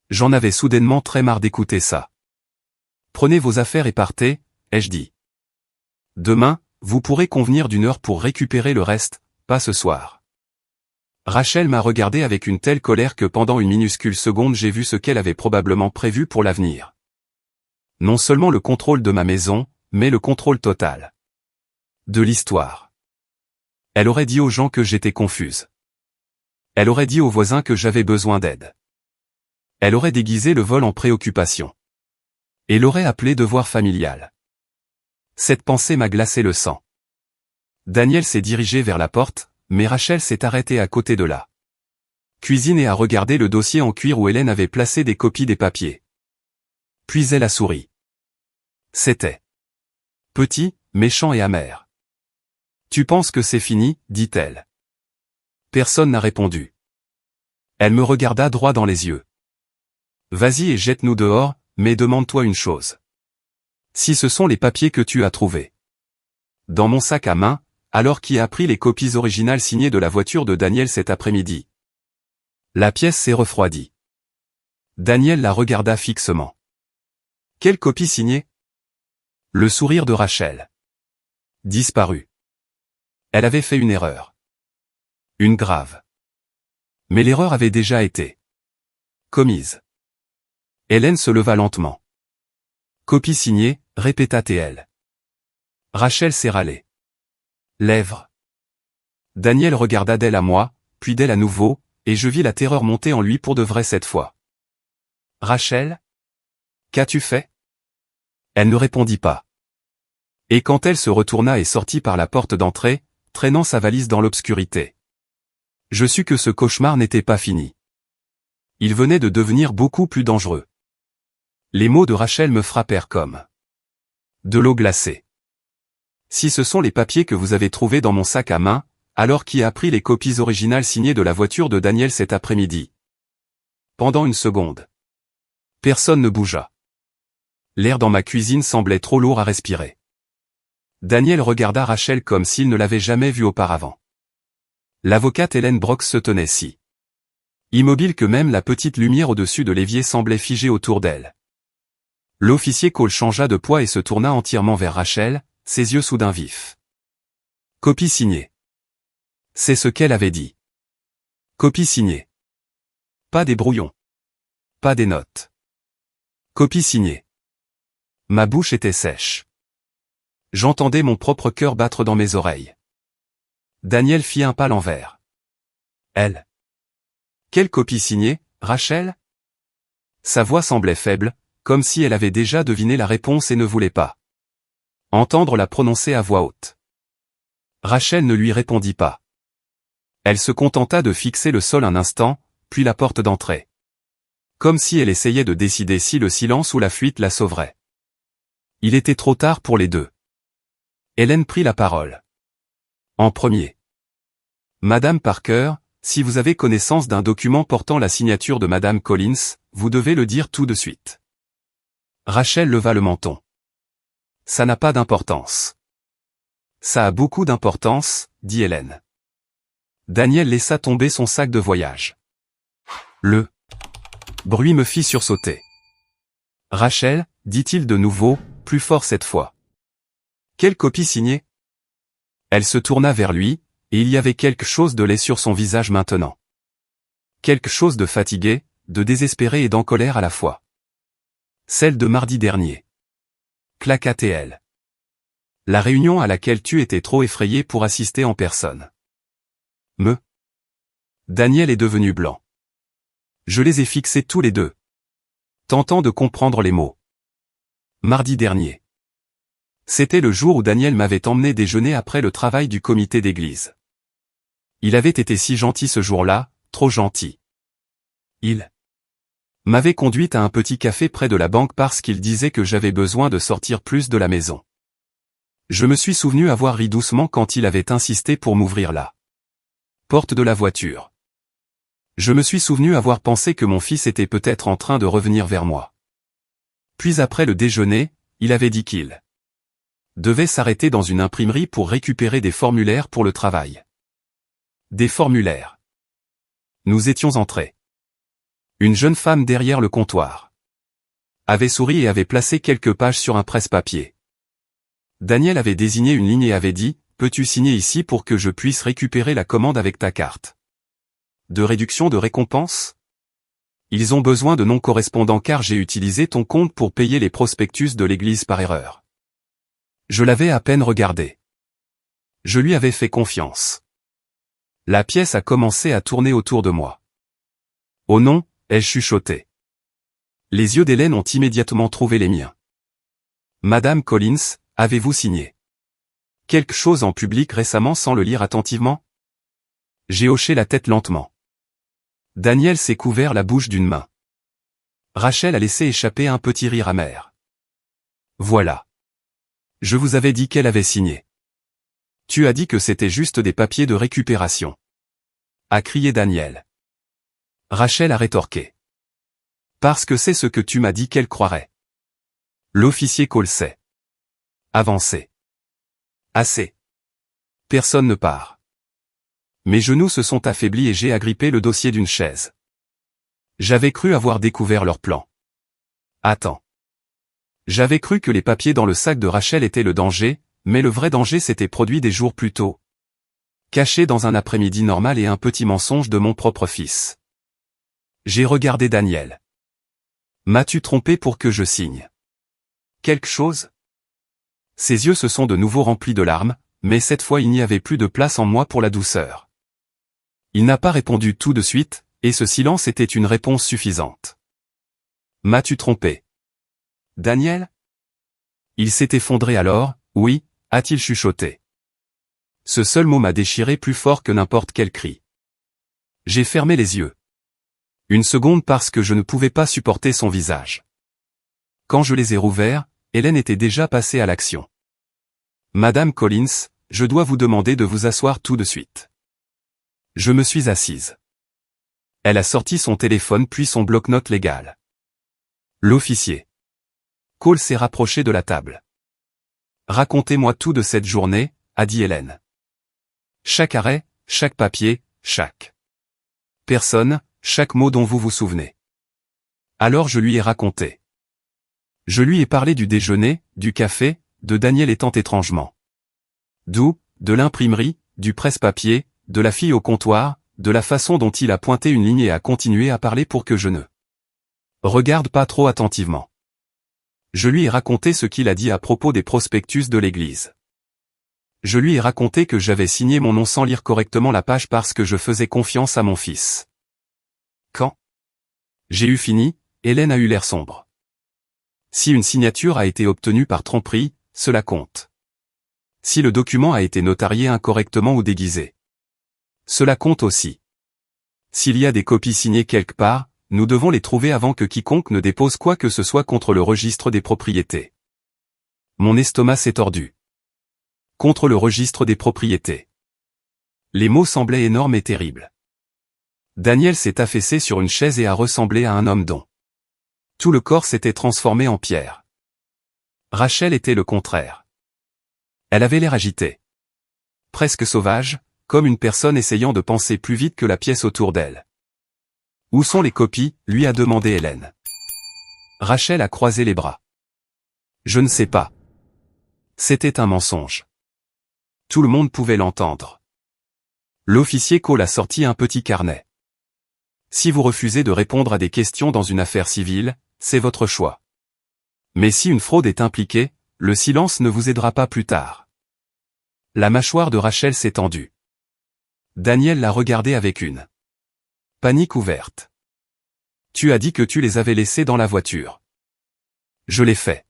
J'en avais soudainement très marre d'écouter ça. Prenez vos affaires et partez, ai-je dit. Demain, vous pourrez convenir d'une heure pour récupérer le reste, pas ce soir. Rachel m'a regardé avec une telle colère que pendant une minuscule seconde j'ai vu ce qu'elle avait probablement prévu pour l'avenir. Non seulement le contrôle de ma maison, mais le contrôle total de l'histoire. Elle aurait dit aux gens que j'étais confuse. Elle aurait dit aux voisins que j'avais besoin d'aide. Elle aurait déguisé le vol en préoccupation. Et l'aurait appelé devoir familial. Cette pensée m'a glacé le sang. Daniel s'est dirigé vers la porte, mais Rachel s'est arrêtée à côté de la cuisine et a regardé le dossier en cuir où Hélène avait placé des copies des papiers. Puis elle a souri. C'était petit, méchant et amer. Tu penses que c'est fini, dit-elle. Personne n'a répondu. Elle me regarda droit dans les yeux. Vas-y et jette-nous dehors, mais demande-toi une chose. Si ce sont les papiers que tu as trouvés dans mon sac à main, alors qui a pris les copies originales signées de la voiture de Daniel cet après-midi? La pièce s'est refroidie. Daniel la regarda fixement. Quelle copie signée? Le sourire de Rachel. Disparu. Elle avait fait une erreur. Une grave. Mais l'erreur avait déjà été commise. Hélène se leva lentement. Copie signée, répéta-t-elle. Rachel s'est râlée. Lèvres. Daniel regarda d'elle à moi, puis d'elle à nouveau, et je vis la terreur monter en lui pour de vrai cette fois. Rachel? Qu'as-tu fait? Elle ne répondit pas. Et quand elle se retourna et sortit par la porte d'entrée, traînant sa valise dans l'obscurité, je sus que ce cauchemar n'était pas fini. Il venait de devenir beaucoup plus dangereux. Les mots de Rachel me frappèrent comme de l'eau glacée. Si ce sont les papiers que vous avez trouvés dans mon sac à main, alors qui a pris les copies originales signées de la voiture de Daniel cet après-midi? Pendant une seconde, personne ne bougea. L'air dans ma cuisine semblait trop lourd à respirer. Daniel regarda Rachel comme s'il ne l'avait jamais vue auparavant. L'avocate Hélène Brock se tenait si immobile que même la petite lumière au-dessus de l'évier semblait figée autour d'elle. L'officier Cole changea de poids et se tourna entièrement vers Rachel, ses yeux soudain vifs. Copie signée. C'est ce qu'elle avait dit. Copie signée. Pas des brouillons. Pas des notes. Copie signée. Ma bouche était sèche. J'entendais mon propre cœur battre dans mes oreilles. Daniel fit un pas l'envers. Elle. Quelle copie signée, Rachel? Sa voix semblait faible, comme si elle avait déjà deviné la réponse et ne voulait pas entendre la prononcer à voix haute. Rachel ne lui répondit pas. Elle se contenta de fixer le sol un instant, puis la porte d'entrée. Comme si elle essayait de décider si le silence ou la fuite la sauverait. Il était trop tard pour les deux. Hélène prit la parole. En premier. Madame Parker, si vous avez connaissance d'un document portant la signature de Madame Collins, vous devez le dire tout de suite. Rachel leva le menton. Ça n'a pas d'importance. Ça a beaucoup d'importance, dit Hélène. Daniel laissa tomber son sac de voyage. Le bruit me fit sursauter. Rachel, dit-il de nouveau, plus fort cette fois. Quelle copie signée? Elle se tourna vers lui, et il y avait quelque chose de laid sur son visage maintenant. Quelque chose de fatigué, de désespéré et d'en colère à la fois. Celle de mardi dernier. Claqua-t-elle. La réunion à laquelle tu étais trop effrayé pour assister en personne. Daniel est devenu blanc. Je les ai fixés tous les deux. Tentant de comprendre les mots. Mardi dernier. C'était le jour où Daniel m'avait emmené déjeuner après le travail du comité d'église. Il avait été si gentil ce jour-là, trop gentil. Il m'avait conduite à un petit café près de la banque parce qu'il disait que j'avais besoin de sortir plus de la maison. Je me suis souvenu avoir ri doucement quand il avait insisté pour m'ouvrir la porte de la voiture. Je me suis souvenu avoir pensé que mon fils était peut-être en train de revenir vers moi. Puis après le déjeuner, il avait dit qu'il devait s'arrêter dans une imprimerie pour récupérer des formulaires pour le travail. Des formulaires. Nous étions entrés. Une jeune femme derrière le comptoir avait souri et avait placé quelques pages sur un presse-papier. Daniel avait désigné une ligne et avait dit « Peux-tu signer ici pour que je puisse récupérer la commande avec ta carte de réduction de récompense? Ils ont besoin de noms correspondants car j'ai utilisé ton compte pour payer les prospectus de l'église par erreur. » Je l'avais à peine regardé. Je lui avais fait confiance. La pièce a commencé à tourner autour de moi. « Oh non !» ai-je chuchoté. Les yeux d'Hélène ont immédiatement trouvé les miens. « Madame Collins, avez-vous signé quelque chose en public récemment sans le lire attentivement ?» J'ai hoché la tête lentement. Daniel s'est couvert la bouche d'une main. Rachel a laissé échapper un petit rire amer. « Voilà. Je vous avais dit qu'elle avait signé. »« Tu as dit que c'était juste des papiers de récupération. » a crié Daniel. Rachel a rétorqué. « Parce que c'est ce que tu m'as dit qu'elle croirait. » L'officier Cole s'est avancé. « Assez. Personne ne part. » Mes genoux se sont affaiblis et j'ai agrippé le dossier d'une chaise. J'avais cru avoir découvert leur plan. Attends. J'avais cru que les papiers dans le sac de Rachel étaient le danger, mais le vrai danger s'était produit des jours plus tôt. Caché dans un après-midi normal et un petit mensonge de mon propre fils. J'ai regardé Daniel. M'as-tu trompé pour que je signe quelque chose? Ses yeux se sont de nouveau remplis de larmes, mais cette fois il n'y avait plus de place en moi pour la douceur. Il n'a pas répondu tout de suite, et ce silence était une réponse suffisante. M'as-tu trompé? Daniel? Il s'est effondré alors, oui, a-t-il chuchoté. Ce seul mot m'a déchiré plus fort que n'importe quel cri. J'ai fermé les yeux. Une seconde parce que je ne pouvais pas supporter son visage. Quand je les ai rouverts, Hélène était déjà passée à l'action. Madame Collins, je dois vous demander de vous asseoir tout de suite. Je me suis assise. Elle a sorti son téléphone puis son bloc-notes légal. L'officier Cole s'est rapproché de la table. Racontez-moi tout de cette journée, a dit Hélène. Chaque arrêt, chaque papier, chaque personne, chaque mot dont vous vous souvenez. Alors je lui ai raconté. Je lui ai parlé du déjeuner, du café, de Daniel étant étrangement doux, de l'imprimerie, du presse-papier, de la fille au comptoir, de la façon dont il a pointé une ligne et a continué à parler pour que je ne regarde pas trop attentivement. Je lui ai raconté ce qu'il a dit à propos des prospectus de l'église. Je lui ai raconté que j'avais signé mon nom sans lire correctement la page parce que je faisais confiance à mon fils. Quand j'ai eu fini, Hélène a eu l'air sombre. Si une signature a été obtenue par tromperie, cela compte. Si le document a été notarié incorrectement ou déguisé, cela compte aussi. S'il y a des copies signées quelque part, nous devons les trouver avant que quiconque ne dépose quoi que ce soit contre le registre des propriétés. Mon estomac s'est tordu. Contre le registre des propriétés. Les mots semblaient énormes et terribles. Daniel s'est affaissé sur une chaise et a ressemblé à un homme dont tout le corps s'était transformé en pierre. Rachel était le contraire. Elle avait l'air agitée. Presque sauvage, comme une personne essayant de penser plus vite que la pièce autour d'elle. Où sont les copies, lui a demandé Hélène. Rachel a croisé les bras. Je ne sais pas. C'était un mensonge. Tout le monde pouvait l'entendre. L'officier Cole a sorti un petit carnet. Si vous refusez de répondre à des questions dans une affaire civile, c'est votre choix. Mais si une fraude est impliquée, le silence ne vous aidera pas plus tard. La mâchoire de Rachel s'est tendue. Daniel l'a regardée avec une panique ouverte. Tu as dit que tu les avais laissés dans la voiture. Je l'ai fait.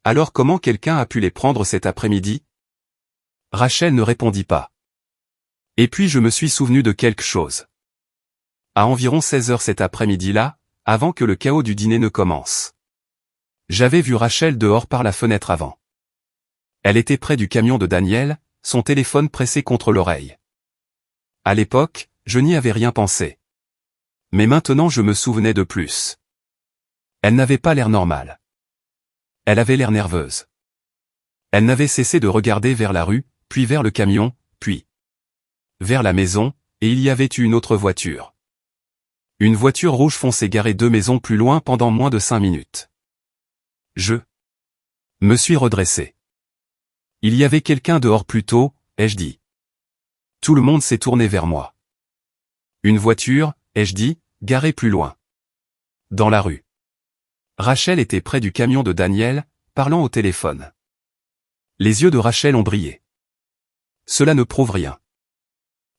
Alors comment quelqu'un a pu les prendre cet après-midi? Rachel ne répondit pas. Et puis je me suis souvenu de quelque chose. À environ 16 heures cet après-midi-là, avant que le chaos du dîner ne commence. J'avais vu Rachel dehors par la fenêtre avant. Elle était près du camion de Daniel, son téléphone pressé contre l'oreille. À l'époque, je n'y avais rien pensé. Mais maintenant je me souvenais de plus. Elle n'avait pas l'air normale. Elle avait l'air nerveuse. Elle n'avait cessé de regarder vers la rue, puis vers le camion, puis vers la maison, et il y avait eu une autre voiture. Une voiture rouge foncé garée 2 maisons plus loin pendant moins de 5 minutes. Je me suis redressé. Il y avait quelqu'un dehors plus tôt, ai-je dit. Tout le monde s'est tourné vers moi. Une voiture, ai-je dit, garée plus loin. Dans la rue. Rachel était près du camion de Daniel, parlant au téléphone. Les yeux de Rachel ont brillé. Cela ne prouve rien.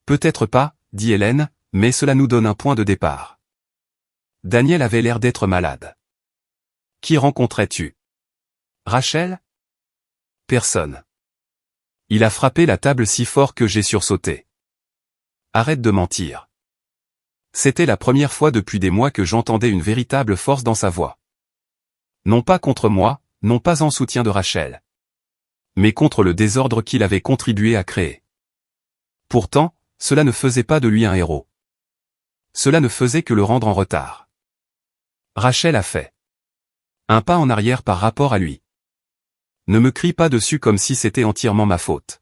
Peut-être pas, dit Hélène, mais cela nous donne un point de départ. Daniel avait l'air d'être malade. Qui rencontrais-tu? Rachel? Personne. Il a frappé la table si fort que j'ai sursauté. Arrête de mentir. C'était la première fois depuis des mois que j'entendais une véritable force dans sa voix. Non pas contre moi, non pas en soutien de Rachel. Mais contre le désordre qu'il avait contribué à créer. Pourtant, cela ne faisait pas de lui un héros. Cela ne faisait que le rendre en retard. Rachel a fait un pas en arrière par rapport à lui. Ne me crie pas dessus comme si c'était entièrement ma faute.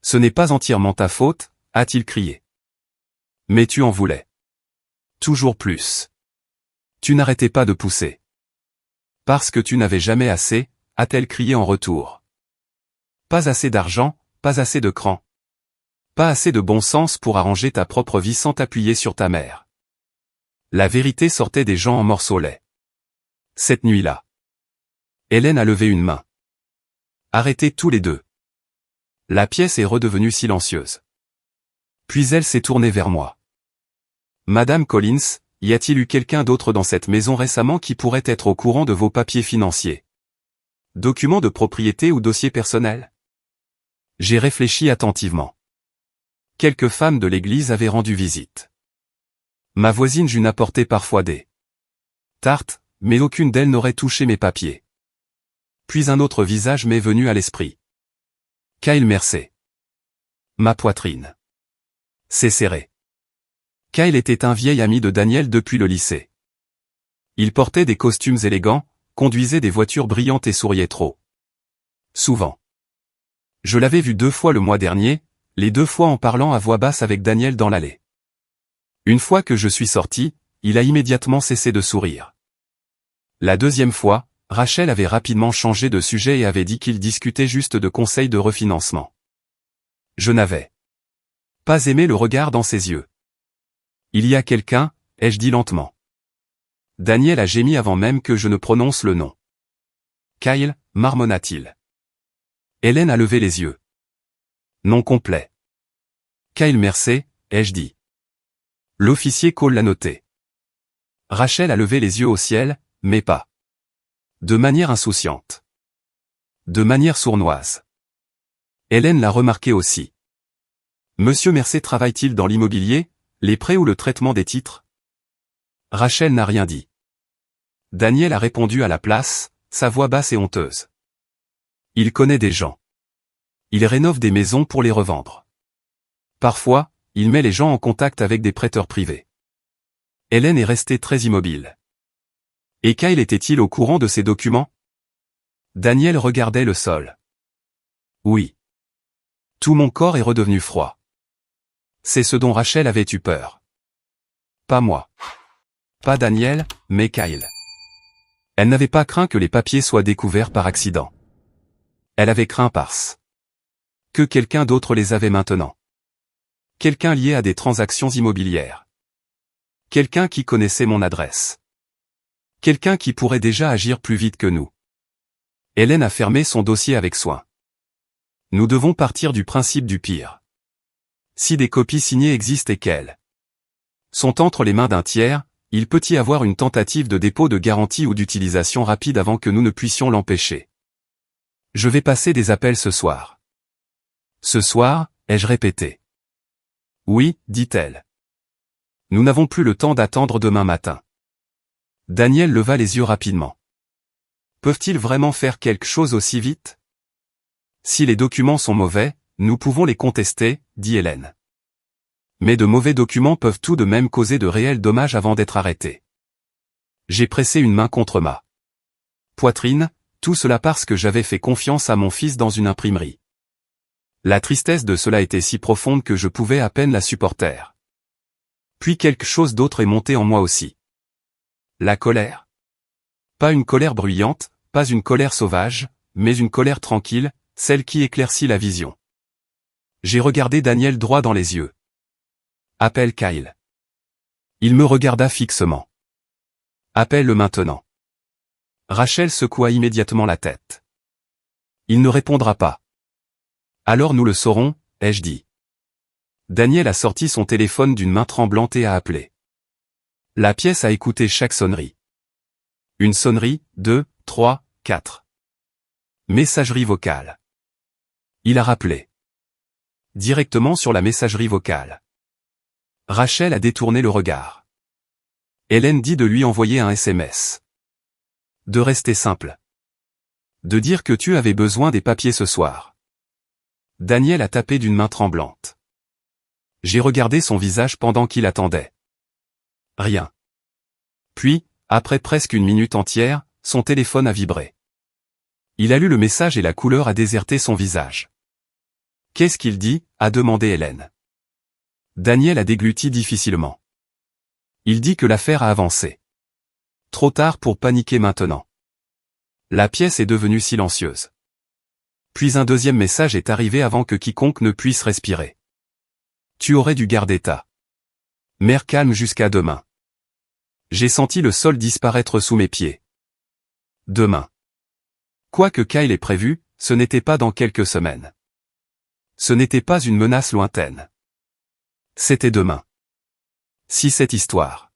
Ce n'est pas entièrement ta faute, a-t-il crié. Mais tu en voulais. Toujours plus. Tu n'arrêtais pas de pousser. Parce que tu n'avais jamais assez, a-t-elle crié en retour. Pas assez d'argent, pas assez de cran. Pas assez de bon sens pour arranger ta propre vie sans t'appuyer sur ta mère. La vérité sortait des gens en morceaux. Cette nuit-là. Hélène a levé une main. Arrêtez tous les deux. La pièce est redevenue silencieuse. Puis elle s'est tournée vers moi. Madame Collins, y a-t-il eu quelqu'un d'autre dans cette maison récemment qui pourrait être au courant de vos papiers financiers? Documents de propriété ou dossiers personnels? J'ai réfléchi attentivement. Quelques femmes de l'église avaient rendu visite. Ma voisine June apportait parfois des tartes, mais aucune d'elles n'aurait touché mes papiers. Puis un autre visage m'est venu à l'esprit. Kyle Mercer. Ma poitrine s'est serrée. Kyle était un vieil ami de Daniel depuis le lycée. Il portait des costumes élégants, conduisait des voitures brillantes et souriait trop souvent. Je l'avais vu 2 fois le mois dernier, les 2 fois en parlant à voix basse avec Daniel dans l'allée. Une fois que je suis sorti, il a immédiatement cessé de sourire. La deuxième fois, Rachel avait rapidement changé de sujet et avait dit qu'il discutait juste de conseils de refinancement. Je n'avais pas aimé le regard dans ses yeux. Il y a quelqu'un, ai-je dit lentement. Daniel a gémi avant même que je ne prononce le nom. Kyle, marmonna-t-il. Hélène a levé les yeux. Nom complet. Kyle Mercer, ai-je dit. L'officier Cole l'a noté. Rachel a levé les yeux au ciel, mais pas de manière insouciante. De manière sournoise. Hélène l'a remarqué aussi. Monsieur Mercer travaille-t-il dans l'immobilier, les prêts ou le traitement des titres? Rachel n'a rien dit. Daniel a répondu à la place, sa voix basse et honteuse. Il connaît des gens. Il rénove des maisons pour les revendre. Parfois, il met les gens en contact avec des prêteurs privés. Hélène est restée très immobile. Et Kyle était-il au courant de ces documents? Daniel regardait le sol. Oui. Tout mon corps est redevenu froid. C'est ce dont Rachel avait eu peur. Pas moi. Pas Daniel, mais Kyle. Elle n'avait pas craint que les papiers soient découverts par accident. Elle avait craint parce que quelqu'un d'autre les avait maintenant. Quelqu'un lié à des transactions immobilières. Quelqu'un qui connaissait mon adresse. Quelqu'un qui pourrait déjà agir plus vite que nous. Hélène a fermé son dossier avec soin. Nous devons partir du principe du pire. Si des copies signées existent et qu'elles sont entre les mains d'un tiers, il peut y avoir une tentative de dépôt de garantie ou d'utilisation rapide avant que nous ne puissions l'empêcher. Je vais passer des appels ce soir. Ce soir, ai-je répété. Oui, dit-elle. Nous n'avons plus le temps d'attendre demain matin. Daniel leva les yeux rapidement. Peuvent-ils vraiment faire quelque chose aussi vite? Si les documents sont mauvais, nous pouvons les contester, dit Hélène. Mais de mauvais documents peuvent tout de même causer de réels dommages avant d'être arrêtés. J'ai pressé une main contre ma poitrine, tout cela parce que j'avais fait confiance à mon fils dans une imprimerie. La tristesse de cela était si profonde que je pouvais à peine la supporter. Puis quelque chose d'autre est monté en moi aussi. La colère. Pas une colère bruyante, pas une colère sauvage, mais une colère tranquille, celle qui éclaircit la vision. J'ai regardé Daniel droit dans les yeux. Appelle Kyle. Il me regarda fixement. Appelle-le maintenant. Rachel secoua immédiatement la tête. Il ne répondra pas. Alors nous le saurons, ai-je dit. Daniel a sorti son téléphone d'une main tremblante et a appelé. La pièce a écouté chaque sonnerie. Une sonnerie, 2, 3, 4. Messagerie vocale. Il a rappelé. Directement sur la messagerie vocale. Rachel a détourné le regard. Hélène dit de lui envoyer un SMS. De rester simple. De dire que tu avais besoin des papiers ce soir. Daniel a tapé d'une main tremblante. J'ai regardé son visage pendant qu'il attendait. Rien. Puis, après presque une minute entière, son téléphone a vibré. Il a lu le message et la couleur a déserté son visage. Qu'est-ce qu'il dit? A demandé Hélène. Daniel a dégluti difficilement. Il dit que l'affaire a avancé. Trop tard pour paniquer maintenant. La pièce est devenue silencieuse. Puis un deuxième message est arrivé avant que quiconque ne puisse respirer. Tu aurais dû garder ta mère calme jusqu'à demain. J'ai senti le sol disparaître sous mes pieds. Demain. Quoique Kyle ait prévu, ce n'était pas dans quelques semaines. Ce n'était pas une menace lointaine. C'était demain. Si cette histoire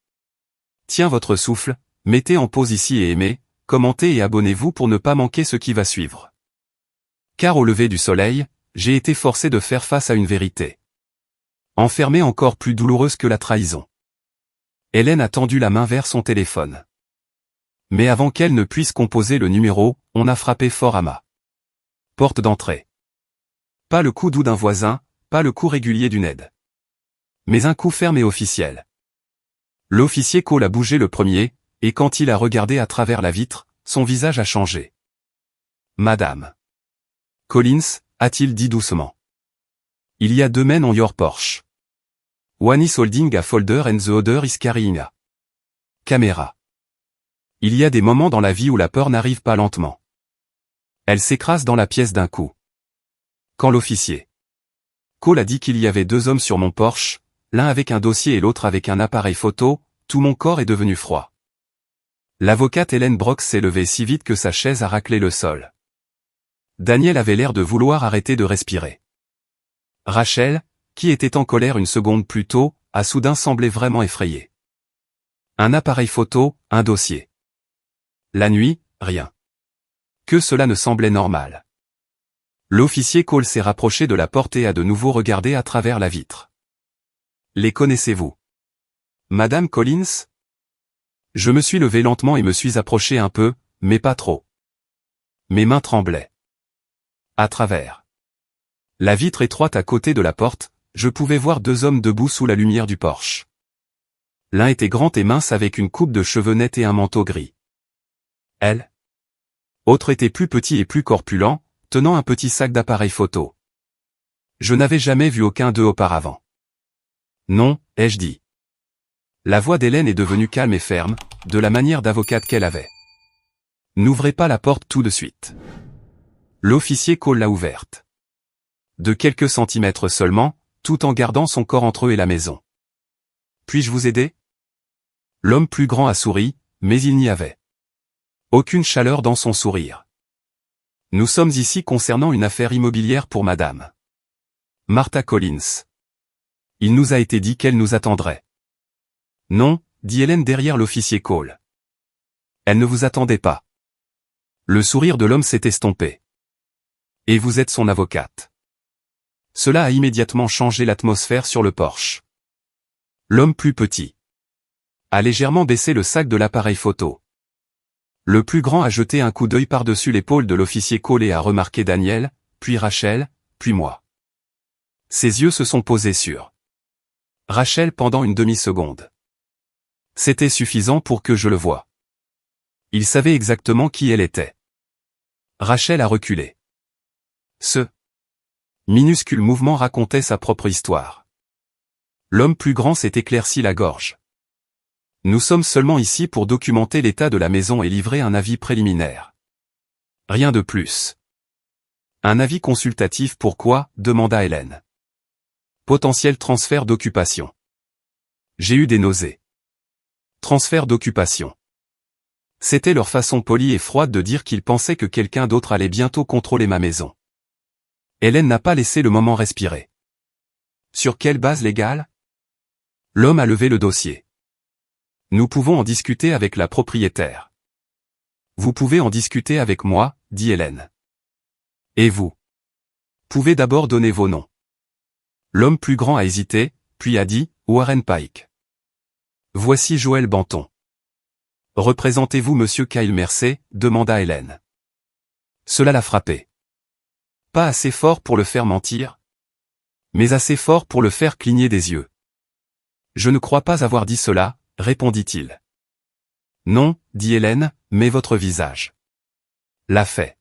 tient votre souffle, mettez en pause ici et aimez, commentez et abonnez-vous pour ne pas manquer ce qui va suivre. Car au lever du soleil, j'ai été forcé de faire face à une vérité. Enfermée encore plus douloureuse que la trahison. Hélène a tendu la main vers son téléphone. Mais avant qu'elle ne puisse composer le numéro, on a frappé fort à ma porte d'entrée. Pas le coup doux d'un voisin, pas le coup régulier d'une aide. Mais un coup ferme et officiel. L'officier Cole a bougé le premier, et quand il a regardé à travers la vitre, son visage a changé. Madame Collins, a-t-il dit doucement. Il y a 2 men on your Porsche. One is holding a folder and the other is carrying a caméra. Il y a des moments dans la vie où la peur n'arrive pas lentement. Elle s'écrase dans la pièce d'un coup. Quand l'officier Cole a dit qu'il y avait 2 hommes sur mon Porsche, l'un avec un dossier et l'autre avec un appareil photo, tout mon corps est devenu froid. L'avocate Hélène Brox s'est levée si vite que sa chaise a raclé le sol. Daniel avait l'air de vouloir arrêter de respirer. Rachel, qui était en colère une seconde plus tôt, a soudain semblé vraiment effrayée. Un appareil photo, un dossier. La nuit, rien. Que cela ne semblait normal. L'officier Cole s'est rapproché de la porte et a de nouveau regardé à travers la vitre. Les connaissez-vous? Madame Collins? Je me suis levé lentement et me suis approché un peu, mais pas trop. Mes mains tremblaient. À travers la vitre étroite à côté de la porte, je pouvais voir 2 hommes debout sous la lumière du Porsche. L'un était grand et mince avec une coupe de cheveux nette et un manteau gris. Elle. Autre était plus petit et plus corpulent, tenant un petit sac d'appareil photo. Je n'avais jamais vu aucun d'eux auparavant. Non, ai-je dit. La voix d'Hélène est devenue calme et ferme, de la manière d'avocate qu'elle avait. N'ouvrez pas la porte tout de suite. L'officier Cole l'a ouverte. De quelques centimètres seulement, tout en gardant son corps entre eux et la maison. Puis-je vous aider? L'homme plus grand a souri, mais il n'y avait aucune chaleur dans son sourire. Nous sommes ici concernant une affaire immobilière pour madame Martha Collins. Il nous a été dit qu'elle nous attendrait. Non, dit Hélène derrière l'officier Cole. Elle ne vous attendait pas. Le sourire de l'homme s'est estompé. Et vous êtes son avocate. Cela a immédiatement changé l'atmosphère sur le porche. L'homme plus petit a légèrement baissé le sac de l'appareil photo. Le plus grand a jeté un coup d'œil par-dessus l'épaule de l'officier Cole et a remarqué Daniel, puis Rachel, puis moi. Ses yeux se sont posés sur Rachel pendant une demi-seconde. C'était suffisant pour que je le voie. Il savait exactement qui elle était. Rachel a reculé. Ce minuscule mouvement racontait sa propre histoire. L'homme plus grand s'est éclairci la gorge. Nous sommes seulement ici pour documenter l'état de la maison et livrer un avis préliminaire. Rien de plus. Un avis consultatif pourquoi, demanda Hélène. Potentiel transfert d'occupation. J'ai eu des nausées. Transfert d'occupation. C'était leur façon polie et froide de dire qu'ils pensaient que quelqu'un d'autre allait bientôt contrôler ma maison. Hélène n'a pas laissé le moment respirer. Sur quelle base légale? L'homme a levé le dossier. Nous pouvons en discuter avec la propriétaire. Vous pouvez en discuter avec moi, dit Hélène. Et vous? Pouvez d'abord donner vos noms. L'homme plus grand a hésité, puis a dit, Warren Pike. Voici Joël Banton. Représentez-vous monsieur Kyle Mercer, demanda Hélène. Cela l'a frappé. Pas assez fort pour le faire mentir, mais assez fort pour le faire cligner des yeux. Je ne crois pas avoir dit cela, répondit-il. Non, dit Hélène, mais votre visage l'a fait.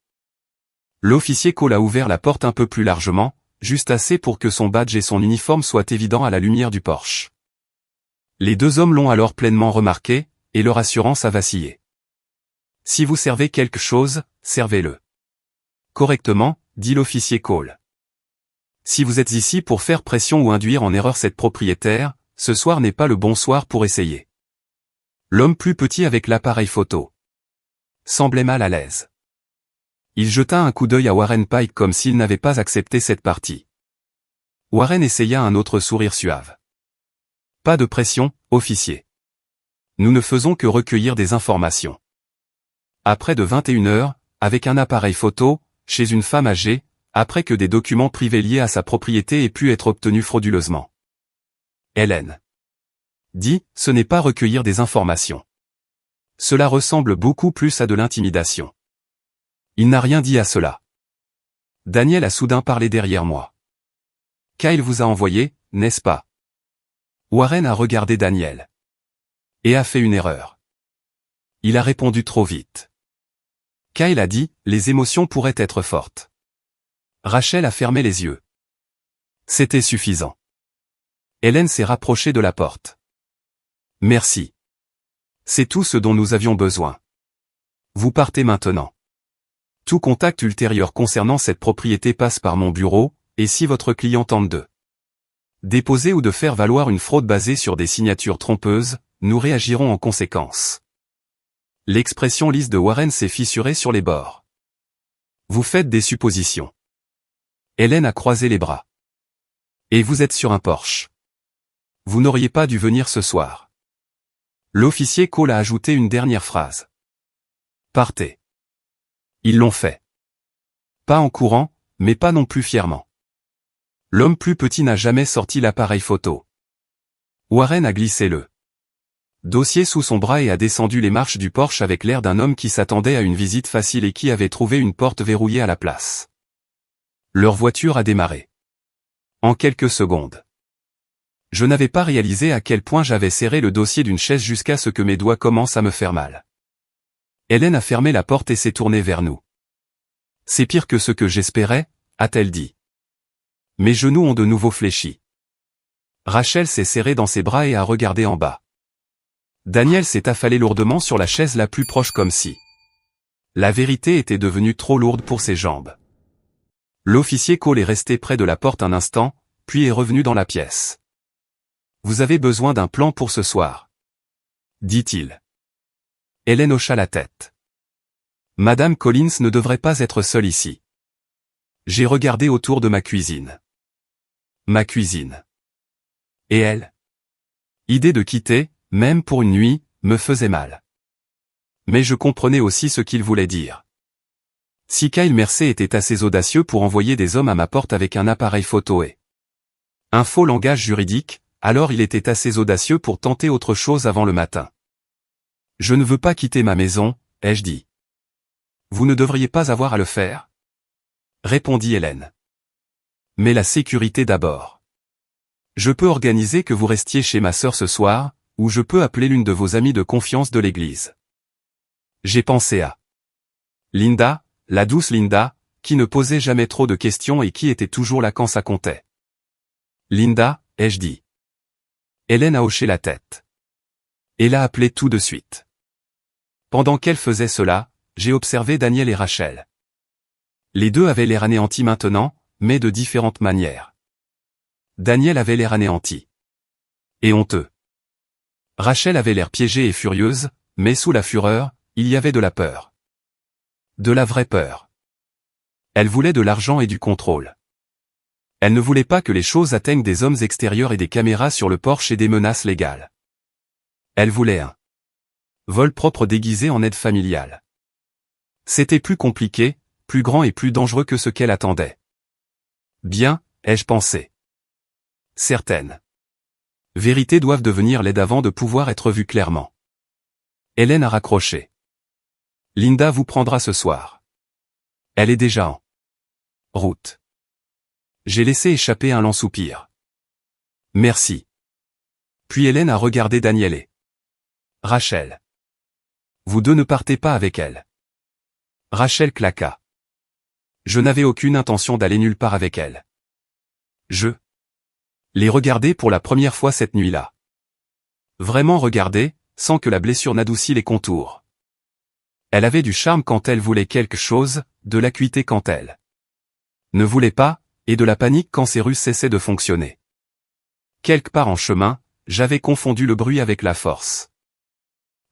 L'officier Cole a ouvert la porte un peu plus largement, juste assez pour que son badge et son uniforme soient évidents à la lumière du porche. Les deux hommes l'ont alors pleinement remarqué, et leur assurance a vacillé. Si vous servez quelque chose, servez-le correctement, dit l'officier Cole. Si vous êtes ici pour faire pression ou induire en erreur cette propriétaire, ce soir n'est pas le bon soir pour essayer. L'homme plus petit avec l'appareil photo semblait mal à l'aise. Il jeta un coup d'œil à Warren Pike comme s'il n'avait pas accepté cette partie. Warren essaya un autre sourire suave. Pas de pression, officier. Nous ne faisons que recueillir des informations. À près de 21 heures, avec un appareil photo, chez une femme âgée, après que des documents privés liés à sa propriété aient pu être obtenus frauduleusement. Hélène dit, ce n'est pas recueillir des informations. Cela ressemble beaucoup plus à de l'intimidation. Il n'a rien dit à cela. Daniel a soudain parlé derrière moi. Kyle vous a envoyé, n'est-ce pas? Warren a regardé Daniel. Et a fait une erreur. Il a répondu trop vite. Kyle a dit, les émotions pourraient être fortes. Rachel a fermé les yeux. C'était suffisant. Hélène s'est rapprochée de la porte. Merci. C'est tout ce dont nous avions besoin. Vous partez maintenant. Tout contact ultérieur concernant cette propriété passe par mon bureau, et si votre client tente de déposer ou de faire valoir une fraude basée sur des signatures trompeuses, nous réagirons en conséquence. L'expression lisse de Warren s'est fissurée sur les bords. Vous faites des suppositions. Hélène a croisé les bras. Et vous êtes sur un Porsche. Vous n'auriez pas dû venir ce soir. L'officier Cole a ajouté une dernière phrase. Partez. Ils l'ont fait. Pas en courant, mais pas non plus fièrement. L'homme plus petit n'a jamais sorti l'appareil photo. Warren a glissé le dossier sous son bras et a descendu les marches du Porsche avec l'air d'un homme qui s'attendait à une visite facile et qui avait trouvé une porte verrouillée à la place. Leur voiture a démarré. En quelques secondes. Je n'avais pas réalisé à quel point j'avais serré le dossier d'une chaise jusqu'à ce que mes doigts commencent à me faire mal. Hélène a fermé la porte et s'est tournée vers nous. C'est pire que ce que j'espérais, a-t-elle dit. Mes genoux ont de nouveau fléchi. Rachel s'est serrée dans ses bras et a regardé en bas. Daniel s'est affalé lourdement sur la chaise la plus proche comme si la vérité était devenue trop lourde pour ses jambes. L'officier Cole est resté près de la porte un instant, puis est revenu dans la pièce. « Vous avez besoin d'un plan pour ce soir » dit-il. Hélène hocha la tête. « Madame Collins ne devrait pas être seule ici. » J'ai regardé autour de ma cuisine. Ma cuisine. Et elle? Idée de quitter, même pour une nuit, me faisait mal. Mais je comprenais aussi ce qu'il voulait dire. Si Kyle Mercer était assez audacieux pour envoyer des hommes à ma porte avec un appareil photo et un faux langage juridique, alors il était assez audacieux pour tenter autre chose avant le matin. « Je ne veux pas quitter ma maison, ai-je dit. »« Vous ne devriez pas avoir à le faire ?» répondit Hélène. « Mais la sécurité d'abord. Je peux organiser que vous restiez chez ma sœur ce soir, ou je peux appeler l'une de vos amies de confiance de l'église. » J'ai pensé à Linda, la douce Linda, qui ne posait jamais trop de questions et qui était toujours là quand ça comptait. « Linda, ai-je dit. » Hélène a hoché la tête. Et l'a appelée tout de suite. Pendant qu'elle faisait cela, j'ai observé Daniel et Rachel. Les deux avaient l'air anéantis maintenant, mais de différentes manières. Daniel avait l'air anéanti. Et honteux. Rachel avait l'air piégée et furieuse, mais sous la fureur, il y avait de la peur. De la vraie peur. Elle voulait de l'argent et du contrôle. Elle ne voulait pas que les choses atteignent des hommes extérieurs et des caméras sur le porche et des menaces légales. Elle voulait un vol propre déguisé en aide familiale. C'était plus compliqué, plus grand et plus dangereux que ce qu'elle attendait. Bien, ai-je pensé. Certaines vérités doivent devenir laides avant de pouvoir être vues clairement. Hélène a raccroché. Linda vous prendra ce soir. Elle est déjà en route. J'ai laissé échapper un lent soupir. Merci. Puis Hélène a regardé Daniel et Rachel. Vous deux ne partez pas avec elle. Rachel claqua. Je n'avais aucune intention d'aller nulle part avec elle. Je les regardais pour la première fois cette nuit-là. Vraiment regarder, sans que la blessure n'adoucît les contours. Elle avait du charme quand elle voulait quelque chose, de l'acuité quand elle ne voulait pas, et de la panique quand ses ruses cessaient de fonctionner. Quelque part en chemin, j'avais confondu le bruit avec la force.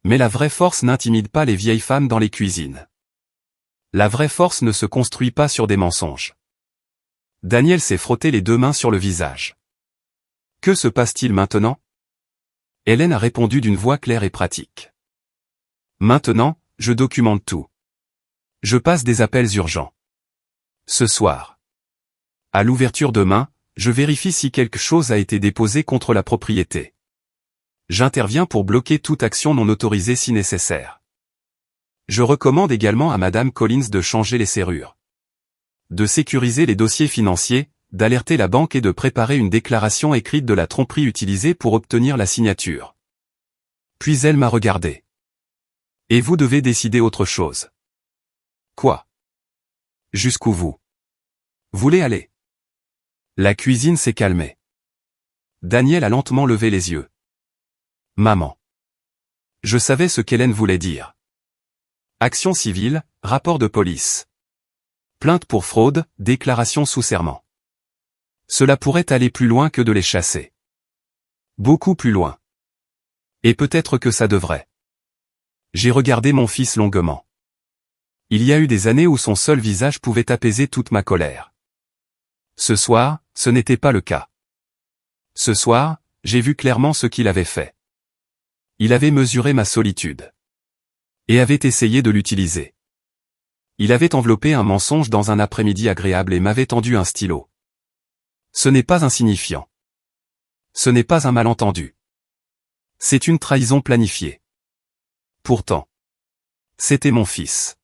Mais la vraie force n'intimide pas les vieilles femmes dans les cuisines. La vraie force ne se construit pas sur des mensonges. Daniel s'est frotté les deux mains sur le visage. Que se passe-t-il maintenant? Hélène a répondu d'une voix claire et pratique. Maintenant, je documente tout. Je passe des appels urgents. Ce soir. À l'ouverture demain, je vérifie si quelque chose a été déposé contre la propriété. J'interviens pour bloquer toute action non autorisée si nécessaire. Je recommande également à Madame Collins de changer les serrures, de sécuriser les dossiers financiers, d'alerter la banque et de préparer une déclaration écrite de la tromperie utilisée pour obtenir la signature. Puis elle m'a regardé. Et vous devez décider autre chose. Quoi? Jusqu'où vous voulez aller? La cuisine s'est calmée. Daniel a lentement levé les yeux. Maman. Je savais ce qu'Hélène voulait dire. Action civile, rapport de police. Plainte pour fraude, déclaration sous serment. Cela pourrait aller plus loin que de les chasser. Beaucoup plus loin. Et peut-être que ça devrait. J'ai regardé mon fils longuement. Il y a eu des années où son seul visage pouvait apaiser toute ma colère. Ce soir, ce n'était pas le cas. Ce soir, j'ai vu clairement ce qu'il avait fait. Il avait mesuré ma solitude. Et avait essayé de l'utiliser. Il avait enveloppé un mensonge dans un après-midi agréable et m'avait tendu un stylo. Ce n'est pas insignifiant. Ce n'est pas un malentendu. C'est une trahison planifiée. Pourtant, c'était mon fils.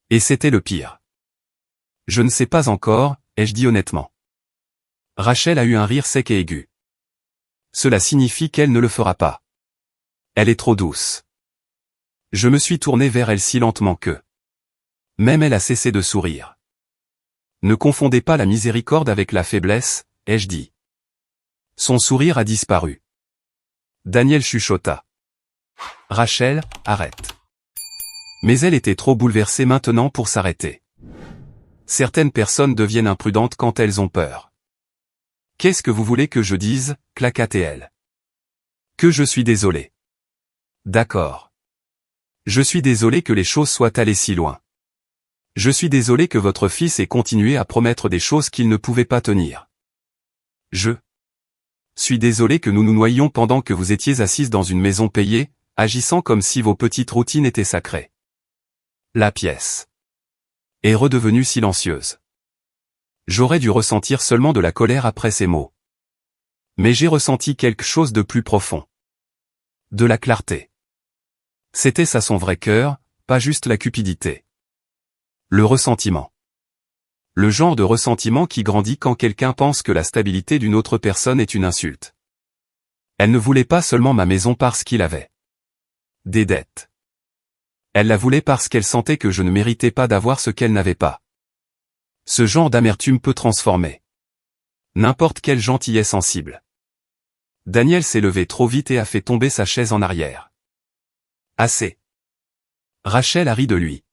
Et c'était le pire. Je ne sais pas encore, ai-je dit honnêtement. Rachel a eu un rire sec et aigu. Cela signifie qu'elle ne le fera pas. Elle est trop douce. Je me suis tourné vers elle si lentement que même elle a cessé de sourire. Ne confondez pas la miséricorde avec la faiblesse, ai-je dit. Son sourire a disparu. Daniel chuchota. Rachel, arrête. Mais elle était trop bouleversée maintenant pour s'arrêter. Certaines personnes deviennent imprudentes quand elles ont peur. Qu'est-ce que vous voulez que je dise, claqua-t-elle. Que je suis désolé. D'accord. Je suis désolé que les choses soient allées si loin. Je suis désolé que votre fils ait continué à promettre des choses qu'il ne pouvait pas tenir. Je suis désolé que nous nous noyions pendant que vous étiez assise dans une maison payée, agissant comme si vos petites routines étaient sacrées. La pièce est redevenue silencieuse. J'aurais dû ressentir seulement de la colère après ces mots. Mais j'ai ressenti quelque chose de plus profond. De la clarté. C'était ça son vrai cœur, pas juste la cupidité. Le ressentiment. Le genre de ressentiment qui grandit quand quelqu'un pense que la stabilité d'une autre personne est une insulte. Elle ne voulait pas seulement ma maison parce qu'il avait des dettes. Elle la voulait parce qu'elle sentait que je ne méritais pas d'avoir ce qu'elle n'avait pas. Ce genre d'amertume peut transformer n'importe quelle gentillesse sensible. Daniel s'est levé trop vite et a fait tomber sa chaise en arrière. Assez. Rachel a ri de lui.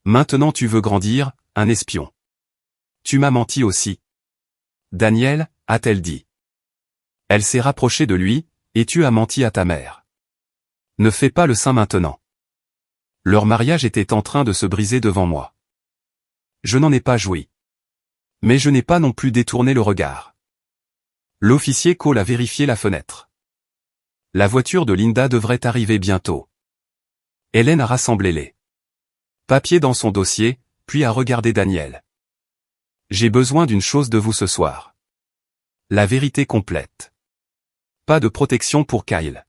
Maintenant tu veux grandir, un espion. Tu m'as menti aussi. Daniel, a-t-elle dit. Elle s'est rapprochée de lui, et tu as menti à ta mère. Ne fais pas le saint maintenant. Leur mariage était en train de se briser devant moi. Je n'en ai pas joui. Mais je n'ai pas non plus détourné le regard. L'officier Cole a vérifié la fenêtre. La voiture de Linda devrait arriver bientôt. Hélène a rassemblé les papiers dans son dossier, puis a regardé Daniel. J'ai besoin d'une chose de vous ce soir. La vérité complète. Pas de protection pour Kyle.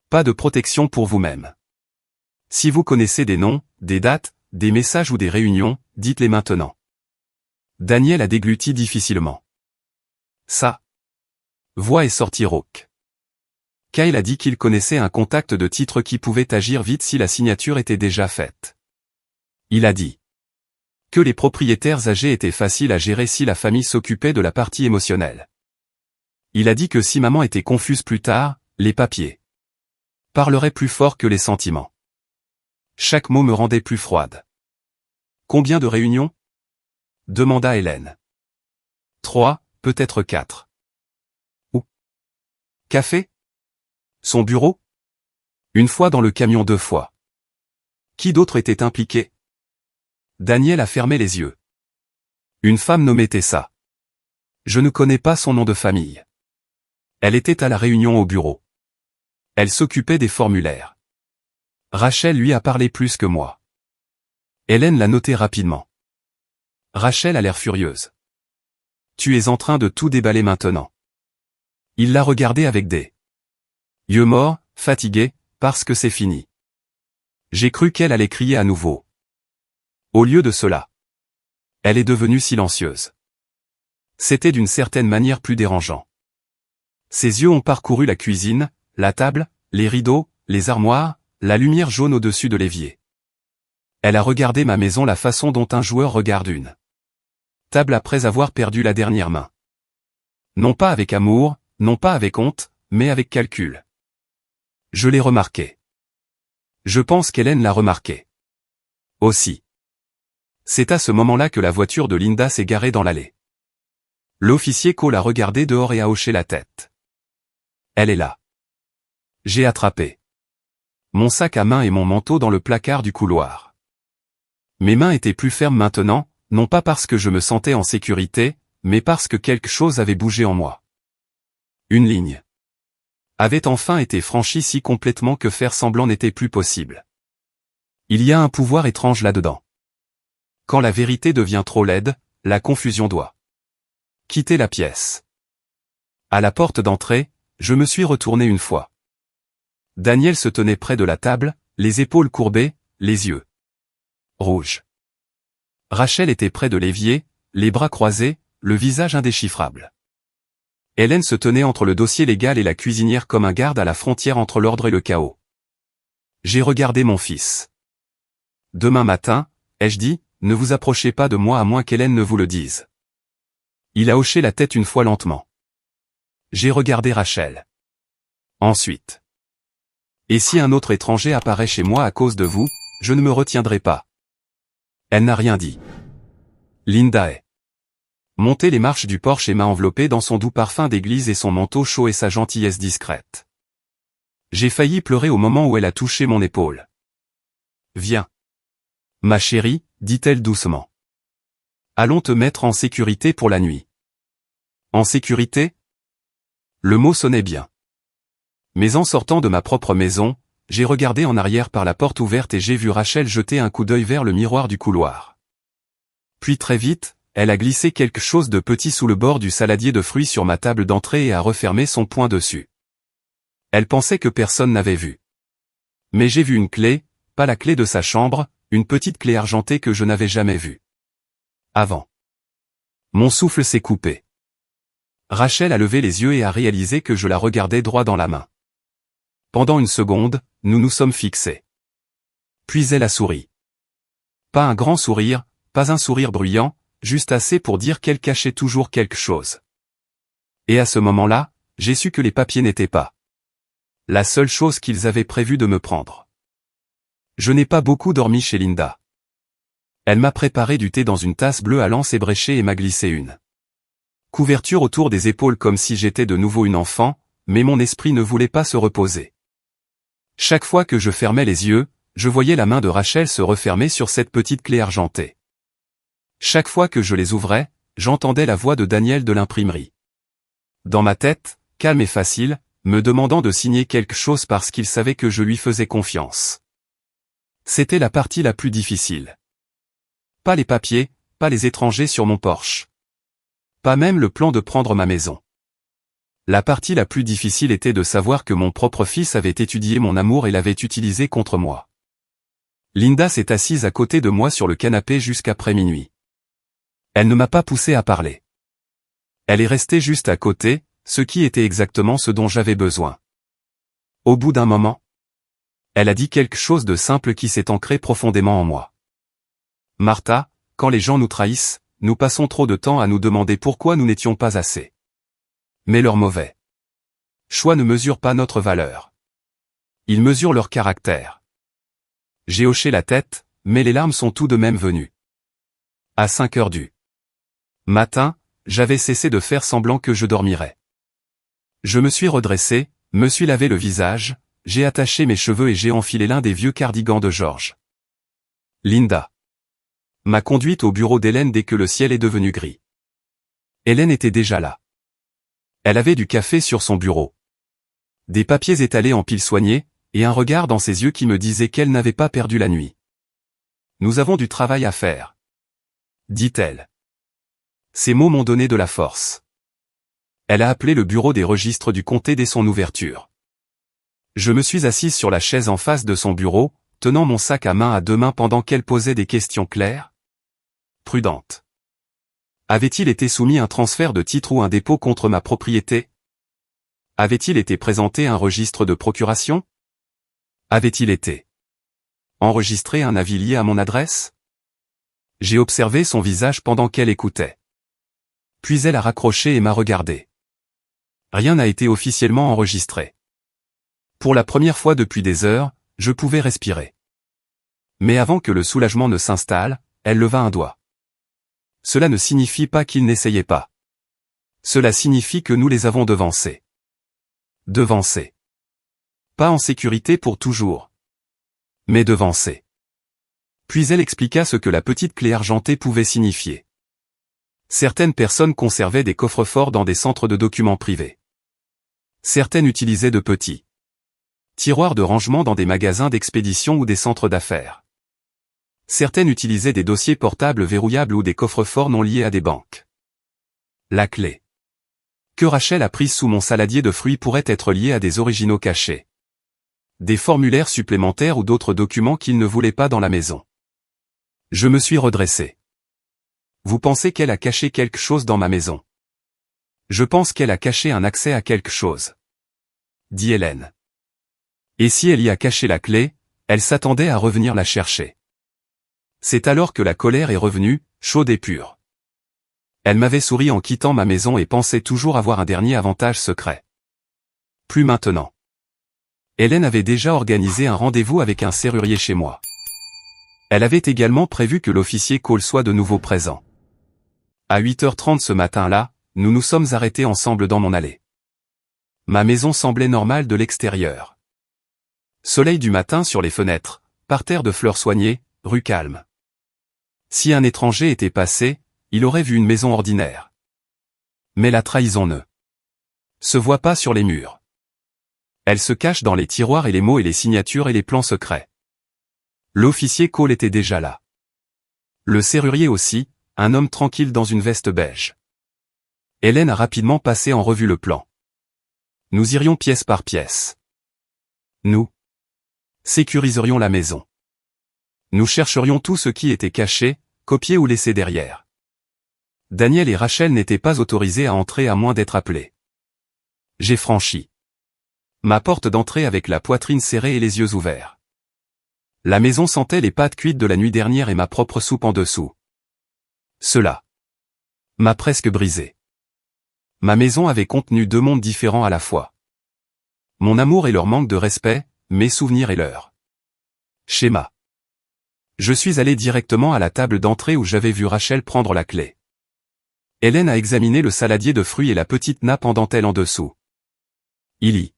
Pas de protection pour vous-même. Si vous connaissez des noms, des dates, des messages ou des réunions, dites-les maintenant. Daniel a dégluti difficilement. Sa voix est sortie rauque. Kyle a dit qu'il connaissait un contact de titre qui pouvait agir vite si la signature était déjà faite. Il a dit que les propriétaires âgés étaient faciles à gérer si la famille s'occupait de la partie émotionnelle. Il a dit que si maman était confuse plus tard, les papiers parleraient plus fort que les sentiments. Chaque mot me rendait plus froide. Combien de réunions? Demanda Hélène. 3, peut-être 4. Où? Café? Son bureau? Une fois dans le camion 2 fois. Qui d'autre était impliqué? Daniel a fermé les yeux. Une femme nommée Tessa. Je ne connais pas son nom de famille. Elle était à la réunion au bureau. Elle s'occupait des formulaires. Rachel lui a parlé plus que moi. Hélène l'a noté rapidement. Rachel a l'air furieuse. Tu es en train de tout déballer maintenant. Il l'a regardé avec des yeux morts, fatigués, parce que c'est fini. J'ai cru qu'elle allait crier à nouveau. Au lieu de cela, elle est devenue silencieuse. C'était d'une certaine manière plus dérangeant. Ses yeux ont parcouru la cuisine, la table, les rideaux, les armoires, la lumière jaune au-dessus de l'évier. Elle a regardé ma maison la façon dont un joueur regarde une table après avoir perdu la dernière main. Non pas avec amour, non pas avec honte, mais avec calcul. Je l'ai remarqué. Je pense qu'Hélène l'a remarqué. Aussi. C'est à ce moment-là que la voiture de Linda s'est garée dans l'allée. L'officier Cole a regardé dehors et a hoché la tête. Elle est là. J'ai attrapé mon sac à main et mon manteau dans le placard du couloir. Mes mains étaient plus fermes maintenant, non pas parce que je me sentais en sécurité, mais parce que quelque chose avait bougé en moi. Une ligne avait enfin été franchie si complètement que faire semblant n'était plus possible. Il y a un pouvoir étrange là-dedans. Quand la vérité devient trop laide, la confusion doit quitter la pièce. À la porte d'entrée, je me suis retourné une fois. Daniel se tenait près de la table, les épaules courbées, les yeux rouges. Rachel était près de l'évier, les bras croisés, le visage indéchiffrable. Hélène se tenait entre le dossier légal et la cuisinière comme un garde à la frontière entre l'ordre et le chaos. J'ai regardé mon fils. Demain matin, ai-je dit, ne vous approchez pas de moi à moins qu'Hélène ne vous le dise. Il a hoché la tête une fois lentement. J'ai regardé Rachel. Ensuite. Et si un autre étranger apparaît chez moi à cause de vous, je ne me retiendrai pas. Elle n'a rien dit. Linda est montée les marches du porche et m'a enveloppé dans son doux parfum d'église et son manteau chaud et sa gentillesse discrète. J'ai failli pleurer au moment où elle a touché mon épaule. Viens. Ma chérie, dit-elle doucement. Allons te mettre en sécurité pour la nuit. En sécurité? Le mot sonnait bien. Mais en sortant de ma propre maison, j'ai regardé en arrière par la porte ouverte et j'ai vu Rachel jeter un coup d'œil vers le miroir du couloir. Puis très vite, elle a glissé quelque chose de petit sous le bord du saladier de fruits sur ma table d'entrée et a refermé son poing dessus. Elle pensait que personne n'avait vu. Mais j'ai vu une clé, pas la clé de sa chambre, une petite clé argentée que je n'avais jamais vue avant. Mon souffle s'est coupé. Rachel a levé les yeux et a réalisé que je la regardais droit dans la main. Pendant une seconde, nous nous sommes fixés. Puis elle a souri. Pas un grand sourire, pas un sourire bruyant, juste assez pour dire qu'elle cachait toujours quelque chose. Et à ce moment-là, j'ai su que les papiers n'étaient pas la seule chose qu'ils avaient prévu de me prendre. Je n'ai pas beaucoup dormi chez Linda. Elle m'a préparé du thé dans une tasse bleue à l'anse ébréchée et m'a glissé une couverture autour des épaules comme si j'étais de nouveau une enfant, mais mon esprit ne voulait pas se reposer. Chaque fois que je fermais les yeux, je voyais la main de Rachel se refermer sur cette petite clé argentée. Chaque fois que je les ouvrais, j'entendais la voix de Daniel de l'imprimerie. Dans ma tête, calme et facile, me demandant de signer quelque chose parce qu'il savait que je lui faisais confiance. C'était la partie la plus difficile. Pas les papiers, pas les étrangers sur mon porche. Pas même le plan de prendre ma maison. La partie la plus difficile était de savoir que mon propre fils avait étudié mon amour et l'avait utilisé contre moi. Linda s'est assise à côté de moi sur le canapé jusqu'après minuit. Elle ne m'a pas poussé à parler. Elle est restée juste à côté, ce qui était exactement ce dont j'avais besoin. Au bout d'un moment, elle a dit quelque chose de simple qui s'est ancré profondément en moi. Martha, quand les gens nous trahissent, nous passons trop de temps à nous demander pourquoi nous n'étions pas assez. Mais leur mauvais choix ne mesure pas notre valeur. Ils mesurent leur caractère. J'ai hoché la tête, mais les larmes sont tout de même venues. À 5 heures du matin, j'avais cessé de faire semblant que je dormirais. Je me suis redressé, me suis lavé le visage, j'ai attaché mes cheveux et j'ai enfilé l'un des vieux cardigans de George. Linda m'a conduite au bureau d'Hélène dès que le ciel est devenu gris. Hélène était déjà là. Elle avait du café sur son bureau. Des papiers étalés en piles soignées, et un regard dans ses yeux qui me disait qu'elle n'avait pas perdu la nuit. Nous avons du travail à faire, dit-elle. Ces mots m'ont donné de la force. Elle a appelé le bureau des registres du comté dès son ouverture. Je me suis assise sur la chaise en face de son bureau, tenant mon sac à main à deux mains pendant qu'elle posait des questions claires, prudentes. Avait-il été soumis un transfert de titre ou un dépôt contre ma propriété? Avait-il été présenté un registre de procuration? Avait-il été enregistré un avis lié à mon adresse? J'ai observé son visage pendant qu'elle écoutait. Puis elle a raccroché et m'a regardé. Rien n'a été officiellement enregistré. Pour la première fois depuis des heures, je pouvais respirer. Mais avant que le soulagement ne s'installe, elle leva un doigt. Cela ne signifie pas qu'il n'essayait pas. Cela signifie que nous les avons devancés. Devancés. Pas en sécurité pour toujours. Mais devancés. Puis elle expliqua ce que la petite clé argentée pouvait signifier. Certaines personnes conservaient des coffres-forts dans des centres de documents privés. Certaines utilisaient de petits tiroirs de rangement dans des magasins d'expédition ou des centres d'affaires. Certaines utilisaient des dossiers portables verrouillables ou des coffres-forts non liés à des banques. La clé que Rachel a prise sous mon saladier de fruits pourrait être liée à des originaux cachés. Des formulaires supplémentaires ou d'autres documents qu'il ne voulait pas dans la maison. Je me suis redressé. Vous pensez qu'elle a caché quelque chose dans ma maison? Je pense qu'elle a caché un accès à quelque chose, dit Hélène. Et si elle y a caché la clé, elle s'attendait à revenir la chercher. C'est alors que la colère est revenue, chaude et pure. Elle m'avait souri en quittant ma maison et pensait toujours avoir un dernier avantage secret. Plus maintenant. Hélène avait déjà organisé un rendez-vous avec un serrurier chez moi. Elle avait également prévu que l'officier Cole soit de nouveau présent. À 8h30 ce matin-là, nous nous sommes arrêtés ensemble dans mon allée. Ma maison semblait normale de l'extérieur. Soleil du matin sur les fenêtres, parterre de fleurs soignées, rue calme. Si un étranger était passé, il aurait vu une maison ordinaire. Mais la trahison ne se voit pas sur les murs. Elle se cache dans les tiroirs et les mots et les signatures et les plans secrets. L'officier Cole était déjà là. Le serrurier aussi, un homme tranquille dans une veste beige. Hélène a rapidement passé en revue le plan. Nous irions pièce par pièce. Nous sécuriserions la maison. Nous chercherions tout ce qui était caché, copié ou laissé derrière. Daniel et Rachel n'étaient pas autorisés à entrer à moins d'être appelés. J'ai franchi ma porte d'entrée avec la poitrine serrée et les yeux ouverts. La maison sentait les pâtes cuites de la nuit dernière et ma propre soupe en dessous. Cela m'a presque brisé. Ma maison avait contenu deux mondes différents à la fois. Mon amour et leur manque de respect, mes souvenirs et leur schéma. Je suis allé directement à la table d'entrée où j'avais vu Rachel prendre la clé. Hélène a examiné le saladier de fruits et la petite nappe en dentelle en dessous. Il y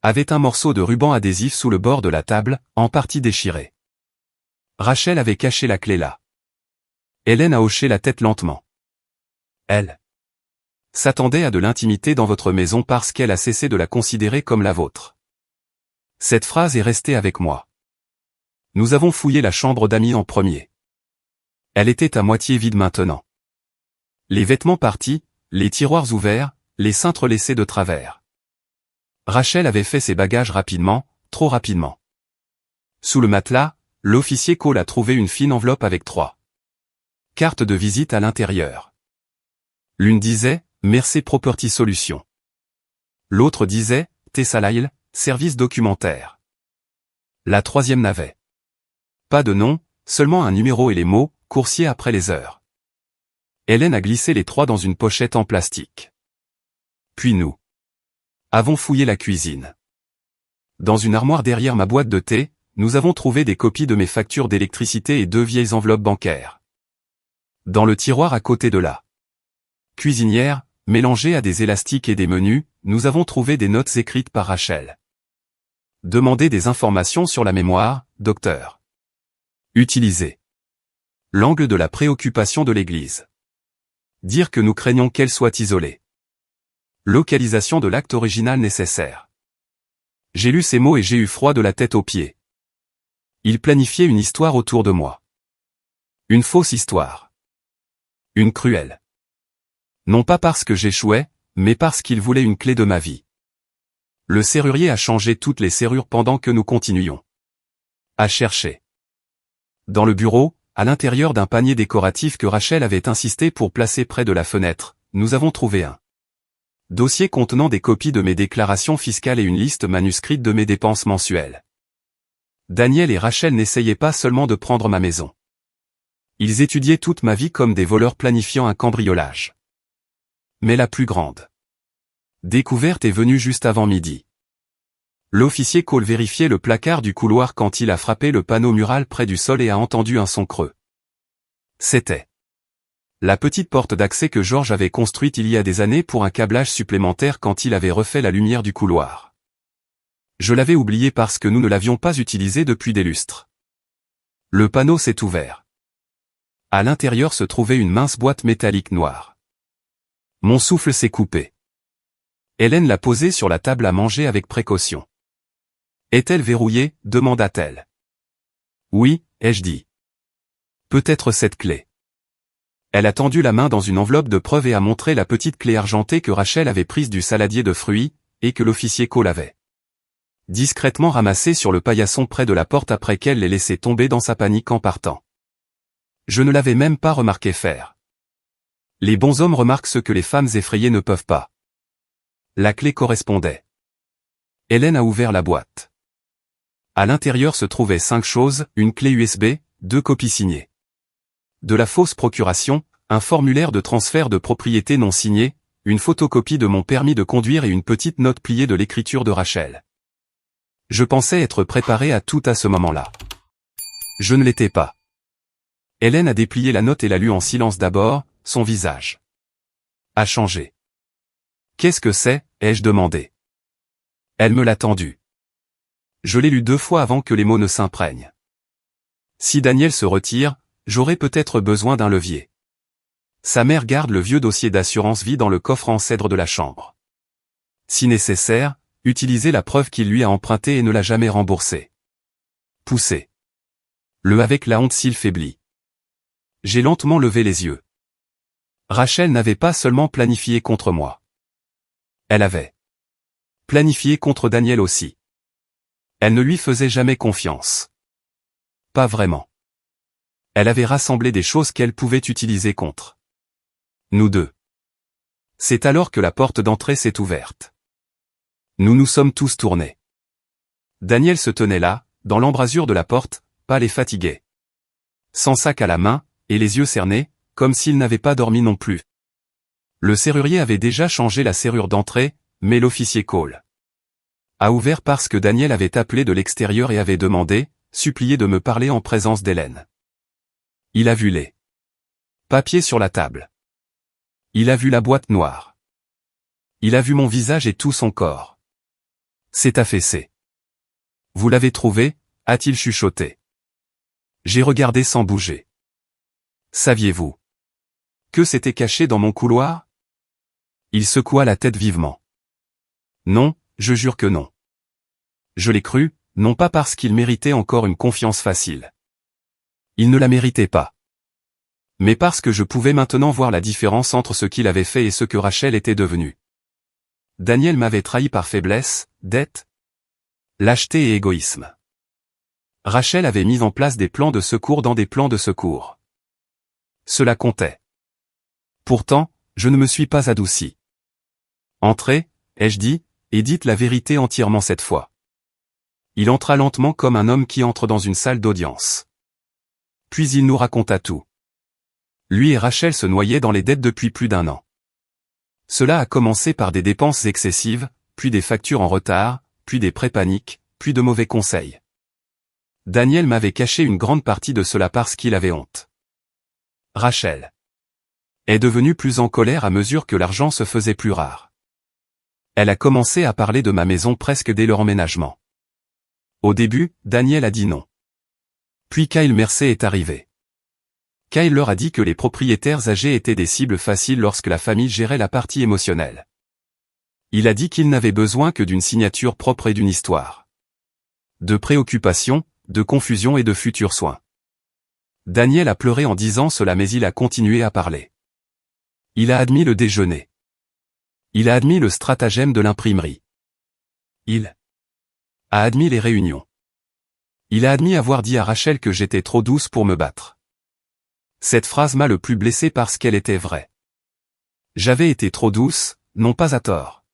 avait un morceau de ruban adhésif sous le bord de la table, en partie déchiré. Rachel avait caché la clé là. Hélène a hoché la tête lentement. Elle s'attendait à de l'intimité dans votre maison parce qu'elle a cessé de la considérer comme la vôtre. Cette phrase est restée avec moi. Nous avons fouillé la chambre d'amis en premier. Elle était à moitié vide maintenant. Les vêtements partis, les tiroirs ouverts, les cintres laissés de travers. Rachel avait fait ses bagages rapidement, trop rapidement. Sous le matelas, l'officier Cole a trouvé une fine enveloppe avec 3 cartes de visite à l'intérieur. L'une disait « Mercer Property Solutions ». L'autre disait « Tessalail, service documentaire ». La troisième n'avait pas de nom, seulement un numéro et les mots « coursier après les heures ». Hélène a glissé les 3 dans une pochette en plastique. Puis nous avons fouillé la cuisine. Dans une armoire derrière ma boîte de thé, nous avons trouvé des copies de mes factures d'électricité et 2 vieilles enveloppes bancaires. Dans le tiroir à côté de la cuisinière, mélangées à des élastiques et des menus, nous avons trouvé des notes écrites par Rachel. Demandez des informations sur la mémoire, docteur. Utilisez l'angle de la préoccupation de l'Église. Dire que nous craignons qu'elle soit isolée. Localisation de l'acte original nécessaire. J'ai lu ces mots et j'ai eu froid de la tête aux pieds. Il planifiait une histoire autour de moi. Une fausse histoire. Une cruelle. Non pas parce que j'échouais, mais parce qu'il voulait une clé de ma vie. Le serrurier a changé toutes les serrures pendant que nous continuions à chercher. Dans le bureau, à l'intérieur d'un panier décoratif que Rachel avait insisté pour placer près de la fenêtre, nous avons trouvé un dossier contenant des copies de mes déclarations fiscales et une liste manuscrite de mes dépenses mensuelles. Daniel et Rachel n'essayaient pas seulement de prendre ma maison. Ils étudiaient toute ma vie comme des voleurs planifiant un cambriolage. Mais la plus grande découverte est venue juste avant midi. L'officier Cole vérifiait le placard du couloir quand il a frappé le panneau mural près du sol et a entendu un son creux. C'était la petite porte d'accès que George avait construite il y a des années pour un câblage supplémentaire quand il avait refait la lumière du couloir. Je l'avais oublié parce que nous ne l'avions pas utilisé depuis des lustres. Le panneau s'est ouvert. À l'intérieur se trouvait une mince boîte métallique noire. Mon souffle s'est coupé. Hélène l'a posée sur la table à manger avec précaution. Est-elle verrouillée, demanda-t-elle. Oui, ai-je dit. Peut-être cette clé. Elle a tendu la main dans une enveloppe de preuve et a montré la petite clé argentée que Rachel avait prise du saladier de fruits, et que l'officier Cole avait discrètement ramassée sur le paillasson près de la porte après qu'elle l'ait laissé tomber dans sa panique en partant. Je ne l'avais même pas remarqué faire. Les bons hommes remarquent ce que les femmes effrayées ne peuvent pas. La clé correspondait. Hélène a ouvert la boîte. À l'intérieur se trouvaient 5 choses, une clé USB, 2 copies signées. De la fausse procuration, un formulaire de transfert de propriété non signé, une photocopie de mon permis de conduire et une petite note pliée de l'écriture de Rachel. Je pensais être préparé à tout à ce moment-là. Je ne l'étais pas. Hélène a déplié la note et l'a lue en silence d'abord, son visage a changé. « Qu'est-ce que c'est ?» ai-je demandé. Elle me l'a tendu. Je l'ai lu 2 fois avant que les mots ne s'imprègnent. Si Daniel se retire, j'aurai peut-être besoin d'un levier. Sa mère garde le vieux dossier d'assurance vie dans le coffre en cèdre de la chambre. Si nécessaire, utilisez la preuve qu'il lui a empruntée et ne l'a jamais remboursée. Poussez. Le avec la honte s'il faiblit. J'ai lentement levé les yeux. Rachel n'avait pas seulement planifié contre moi. Elle avait planifié contre Daniel aussi. Elle ne lui faisait jamais confiance. Pas vraiment. Elle avait rassemblé des choses qu'elle pouvait utiliser contre nous deux. C'est alors que la porte d'entrée s'est ouverte. Nous nous sommes tous tournés. Daniel se tenait là, dans l'embrasure de la porte, pâle et fatigué. Sans sac à la main, et les yeux cernés, comme s'il n'avait pas dormi non plus. Le serrurier avait déjà changé la serrure d'entrée, mais l'officier Cole a ouvert parce que Daniel avait appelé de l'extérieur et avait demandé, supplié de me parler en présence d'Hélène. Il a vu les papiers sur la table. Il a vu la boîte noire. Il a vu mon visage et tout son corps. C'est affaissé. Vous l'avez trouvé, a-t-il chuchoté. J'ai regardé sans bouger. Saviez-vous que c'était caché dans mon couloir? Il secoua la tête vivement. Non, je jure que non. Je l'ai cru, non pas parce qu'il méritait encore une confiance facile. Il ne la méritait pas. Mais parce que je pouvais maintenant voir la différence entre ce qu'il avait fait et ce que Rachel était devenue. Daniel m'avait trahi par faiblesse, dette, lâcheté et égoïsme. Rachel avait mis en place des plans de secours dans des plans de secours. Cela comptait. Pourtant, je ne me suis pas adouci. Entrez, ai-je dit, et dites la vérité entièrement cette fois. Il entra lentement comme un homme qui entre dans une salle d'audience. Puis il nous raconta tout. Lui et Rachel se noyaient dans les dettes depuis plus d'1 an. Cela a commencé par des dépenses excessives, puis des factures en retard, puis des prêts paniques, puis de mauvais conseils. Daniel m'avait caché une grande partie de cela parce qu'il avait honte. Rachel est devenue plus en colère à mesure que l'argent se faisait plus rare. Elle a commencé à parler de ma maison presque dès leur emménagement. Au début, Daniel a dit non. Puis Kyle Mercer est arrivé. Kyle leur a dit que les propriétaires âgés étaient des cibles faciles lorsque la famille gérait la partie émotionnelle. Il a dit qu'il n'avait besoin que d'une signature propre et d'une histoire. De préoccupation, de confusion et de futurs soins. Daniel a pleuré en disant cela mais il a continué à parler. Il a admis le déjeuner. Il a admis le stratagème de l'imprimerie. Il a admis les réunions. Il a admis avoir dit à Rachel que j'étais trop douce pour me battre. Cette phrase m'a le plus blessé parce qu'elle était vraie. J'avais été trop douce, non pas à tort.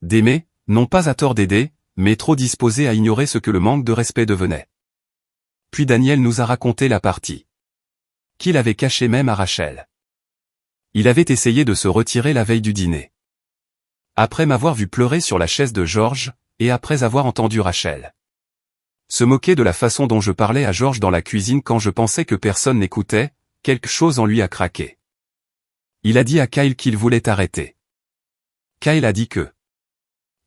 D'aimer, non pas à tort d'aider, mais trop disposé à ignorer ce que le manque de respect devenait. Puis Daniel nous a raconté la partie qu'il avait cachée même à Rachel. Il avait essayé de se retirer la veille du dîner. Après m'avoir vu pleurer sur la chaise de George, et après avoir entendu Rachel se moquer de la façon dont je parlais à George dans la cuisine quand je pensais que personne n'écoutait, quelque chose en lui a craqué. Il a dit à Kyle qu'il voulait arrêter. Kyle a dit que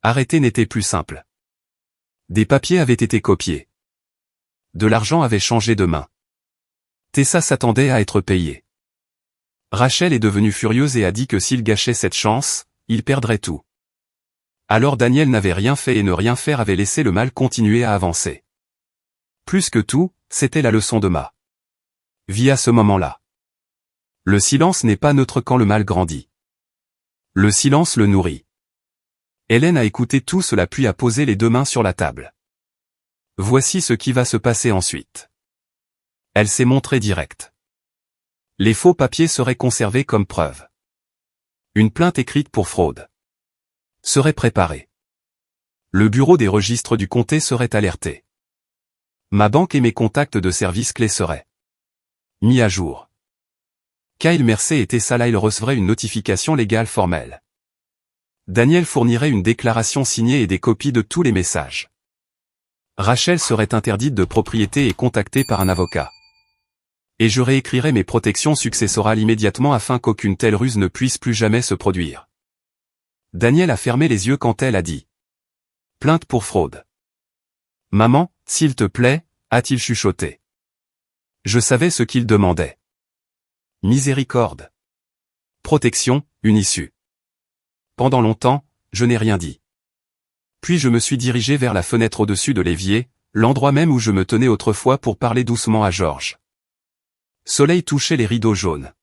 arrêter n'était plus simple. Des papiers avaient été copiés. De l'argent avait changé de main. Tessa s'attendait à être payée. Rachel est devenue furieuse et a dit que s'il gâchait cette chance, il perdrait tout. Alors Daniel n'avait rien fait et ne rien faire avait laissé le mal continuer à avancer. Plus que tout, c'était la leçon de ma vie à ce moment-là. Le silence n'est pas neutre quand le mal grandit. Le silence le nourrit. Hélène a écouté tout cela puis a posé les 2 mains sur la table. Voici ce qui va se passer ensuite. Elle s'est montrée directe. Les faux papiers seraient conservés comme preuve. Une plainte écrite pour fraude serait préparée. Le bureau des registres du comté serait alerté. Ma banque et mes contacts de services clés seraient mis à jour. Kyle Mersey et Tessa Lyle recevraient une notification légale formelle. Daniel fournirait une déclaration signée et des copies de tous les messages. Rachel serait interdite de propriété et contactée par un avocat. Et je réécrirais mes protections successorales immédiatement afin qu'aucune telle ruse ne puisse plus jamais se produire. Daniel a fermé les yeux quand elle a dit « Plainte pour fraude. »« Maman, s'il te plaît » a-t-il chuchoté. Je savais ce qu'il demandait. Miséricorde. Protection, une issue. Pendant longtemps, je n'ai rien dit. Puis je me suis dirigé vers la fenêtre au-dessus de l'évier, l'endroit même où je me tenais autrefois pour parler doucement à George. Soleil touchait les rideaux jaunes.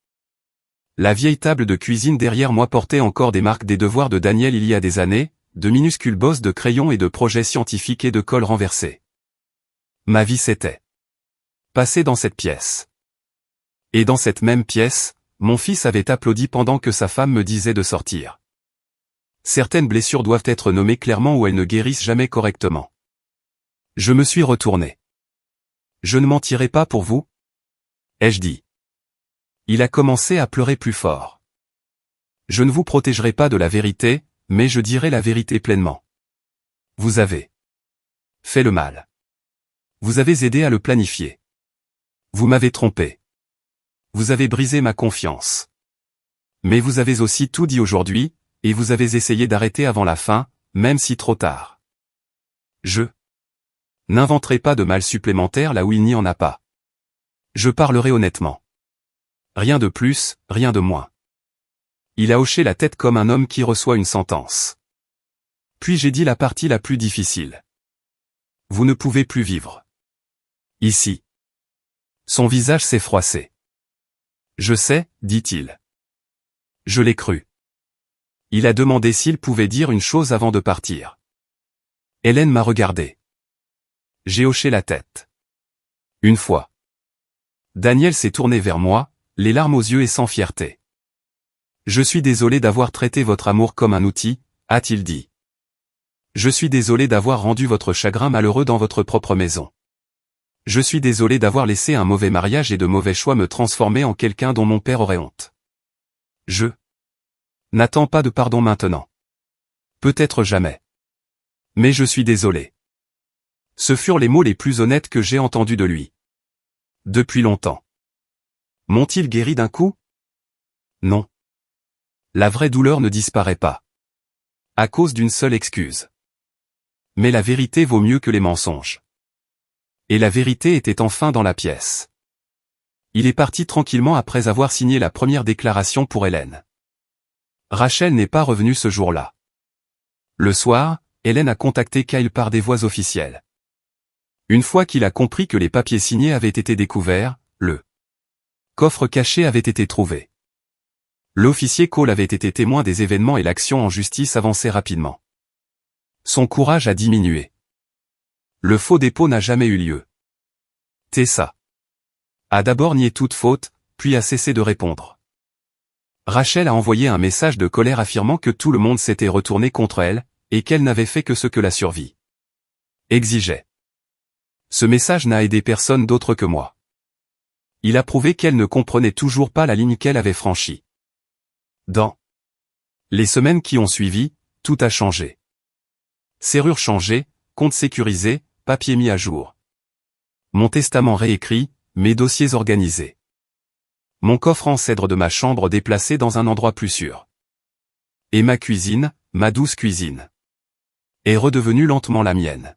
La vieille table de cuisine derrière moi portait encore des marques des devoirs de Daniel il y a des années, de minuscules bosses de crayons et de projets scientifiques et de colle renversés. Ma vie s'était passée dans cette pièce. Et dans cette même pièce, mon fils avait applaudi pendant que sa femme me disait de sortir. Certaines blessures doivent être nommées clairement ou elles ne guérissent jamais correctement. Je me suis retourné. Je ne mentirai pas pour vous, ai-je dit. Il a commencé à pleurer plus fort. Je ne vous protégerai pas de la vérité, mais je dirai la vérité pleinement. Vous avez fait le mal. Vous avez aidé à le planifier. Vous m'avez trompé. Vous avez brisé ma confiance. Mais vous avez aussi tout dit aujourd'hui, et vous avez essayé d'arrêter avant la fin, même si trop tard. Je n'inventerai pas de mal supplémentaire là où il n'y en a pas. Je parlerai honnêtement. Rien de plus, rien de moins. Il a hoché la tête comme un homme qui reçoit une sentence. Puis j'ai dit la partie la plus difficile. Vous ne pouvez plus vivre ici. Son visage s'est froissé. Je sais, dit-il. Je l'ai cru. Il a demandé s'il pouvait dire une chose avant de partir. Hélène m'a regardé. J'ai hoché la tête. Une fois. Daniel s'est tourné vers moi, les larmes aux yeux et sans fierté. Je suis désolé d'avoir traité votre amour comme un outil, a-t-il dit. Je suis désolé d'avoir rendu votre chagrin malheureux dans votre propre maison. Je suis désolé d'avoir laissé un mauvais mariage et de mauvais choix me transformer en quelqu'un dont mon père aurait honte. Je n'attends pas de pardon maintenant. Peut-être jamais. Mais je suis désolé. Ce furent les mots les plus honnêtes que j'ai entendus de lui. Depuis longtemps. M'ont-ils guéri d'un coup? Non. La vraie douleur ne disparaît pas. À cause d'une seule excuse. Mais la vérité vaut mieux que les mensonges. Et la vérité était enfin dans la pièce. Il est parti tranquillement après avoir signé la première déclaration pour Hélène. Rachel n'est pas revenue ce jour-là. Le soir, Hélène a contacté Kyle par des voies officielles. Une fois qu'il a compris que les papiers signés avaient été découverts, le coffre caché avait été trouvé. L'officier Cole avait été témoin des événements et l'action en justice avançait rapidement. Son courage a diminué. Le faux dépôt n'a jamais eu lieu. Tessa a d'abord nié toute faute, puis a cessé de répondre. Rachel a envoyé un message de colère affirmant que tout le monde s'était retourné contre elle, et qu'elle n'avait fait que ce que la survie exigeait. Ce message n'a aidé personne d'autre que moi. Il a prouvé qu'elle ne comprenait toujours pas la ligne qu'elle avait franchie. Dans les semaines qui ont suivi, tout a changé. Serrure changée, compte sécurisé, papier mis à jour. Mon testament réécrit, mes dossiers organisés. Mon coffre en cèdre de ma chambre déplacé dans un endroit plus sûr. Et ma cuisine, ma douce cuisine, est redevenue lentement la mienne.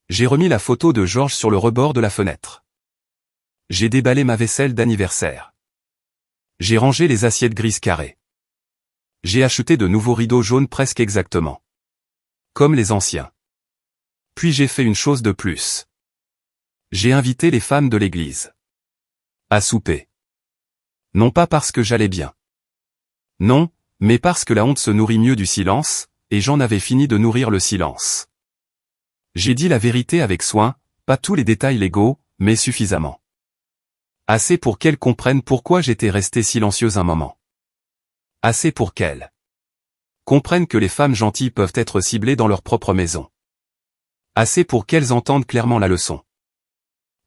J'ai remis la photo de George sur le rebord de la fenêtre. J'ai déballé ma vaisselle d'anniversaire. J'ai rangé les assiettes grises carrées. J'ai acheté de nouveaux rideaux jaunes presque exactement comme les anciens. Puis j'ai fait une chose de plus. J'ai invité les femmes de l'église à souper. Non pas parce que j'allais bien. Non, mais parce que la honte se nourrit mieux du silence, et j'en avais fini de nourrir le silence. J'ai dit la vérité avec soin, pas tous les détails légaux, mais suffisamment. Assez pour qu'elles comprennent pourquoi j'étais resté silencieuse un moment. Assez pour qu'elles comprennent que les femmes gentilles peuvent être ciblées dans leur propre maison. Assez pour qu'elles entendent clairement la leçon.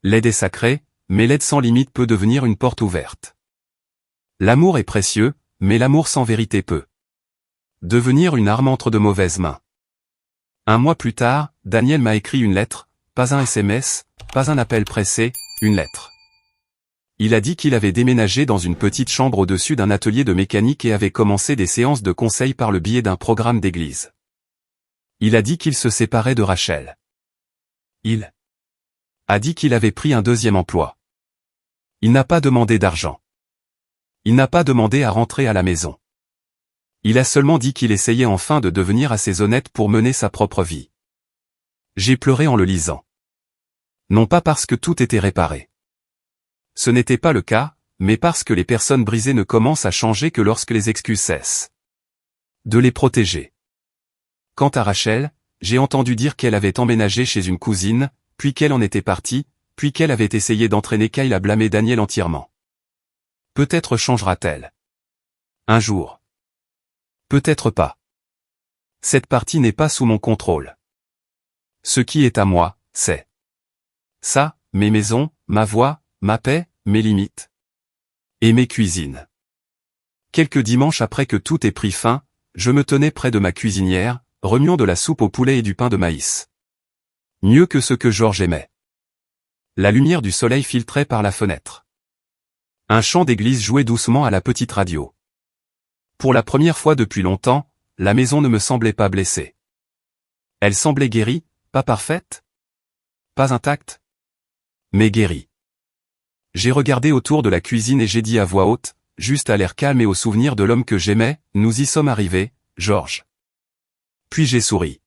L'aide est sacrée, mais l'aide sans limite peut devenir une porte ouverte. L'amour est précieux, mais l'amour sans vérité peut devenir une arme entre de mauvaises mains. Un mois plus tard, Daniel m'a écrit une lettre, pas un SMS, pas un appel pressé, une lettre. Il a dit qu'il avait déménagé dans une petite chambre au-dessus d'un atelier de mécanique et avait commencé des séances de conseil par le biais d'un programme d'église. Il a dit qu'il se séparait de Rachel. Il a dit qu'il avait pris un deuxième emploi. Il n'a pas demandé d'argent. Il n'a pas demandé à rentrer à la maison. Il a seulement dit qu'il essayait enfin de devenir assez honnête pour mener sa propre vie. J'ai pleuré en le lisant. Non pas parce que tout était réparé. Ce n'était pas le cas, mais parce que les personnes brisées ne commencent à changer que lorsque les excuses cessent de les protéger. Quant à Rachel, j'ai entendu dire qu'elle avait emménagé chez une cousine, puis qu'elle en était partie, puis qu'elle avait essayé d'entraîner Kyle à blâmer Daniel entièrement. Peut-être changera-t-elle. Un jour. Peut-être pas. Cette partie n'est pas sous mon contrôle. Ce qui est à moi, c'est ça, mes maisons, ma voix, ma paix, mes limites. Et mes cuisines. Quelques dimanches après que tout ait pris fin, je me tenais près de ma cuisinière, remuant de la soupe au poulet et du pain de maïs. Mieux que ce que Georges aimait. La lumière du soleil filtrait par la fenêtre. Un chant d'église jouait doucement à la petite radio. Pour la première fois depuis longtemps, la maison ne me semblait pas blessée. Elle semblait guérie, pas parfaite, pas intacte, mais guérie. J'ai regardé autour de la cuisine et j'ai dit à voix haute, juste à l'air calme et au souvenir de l'homme que j'aimais, nous y sommes arrivés, Georges. Puis j'ai souri.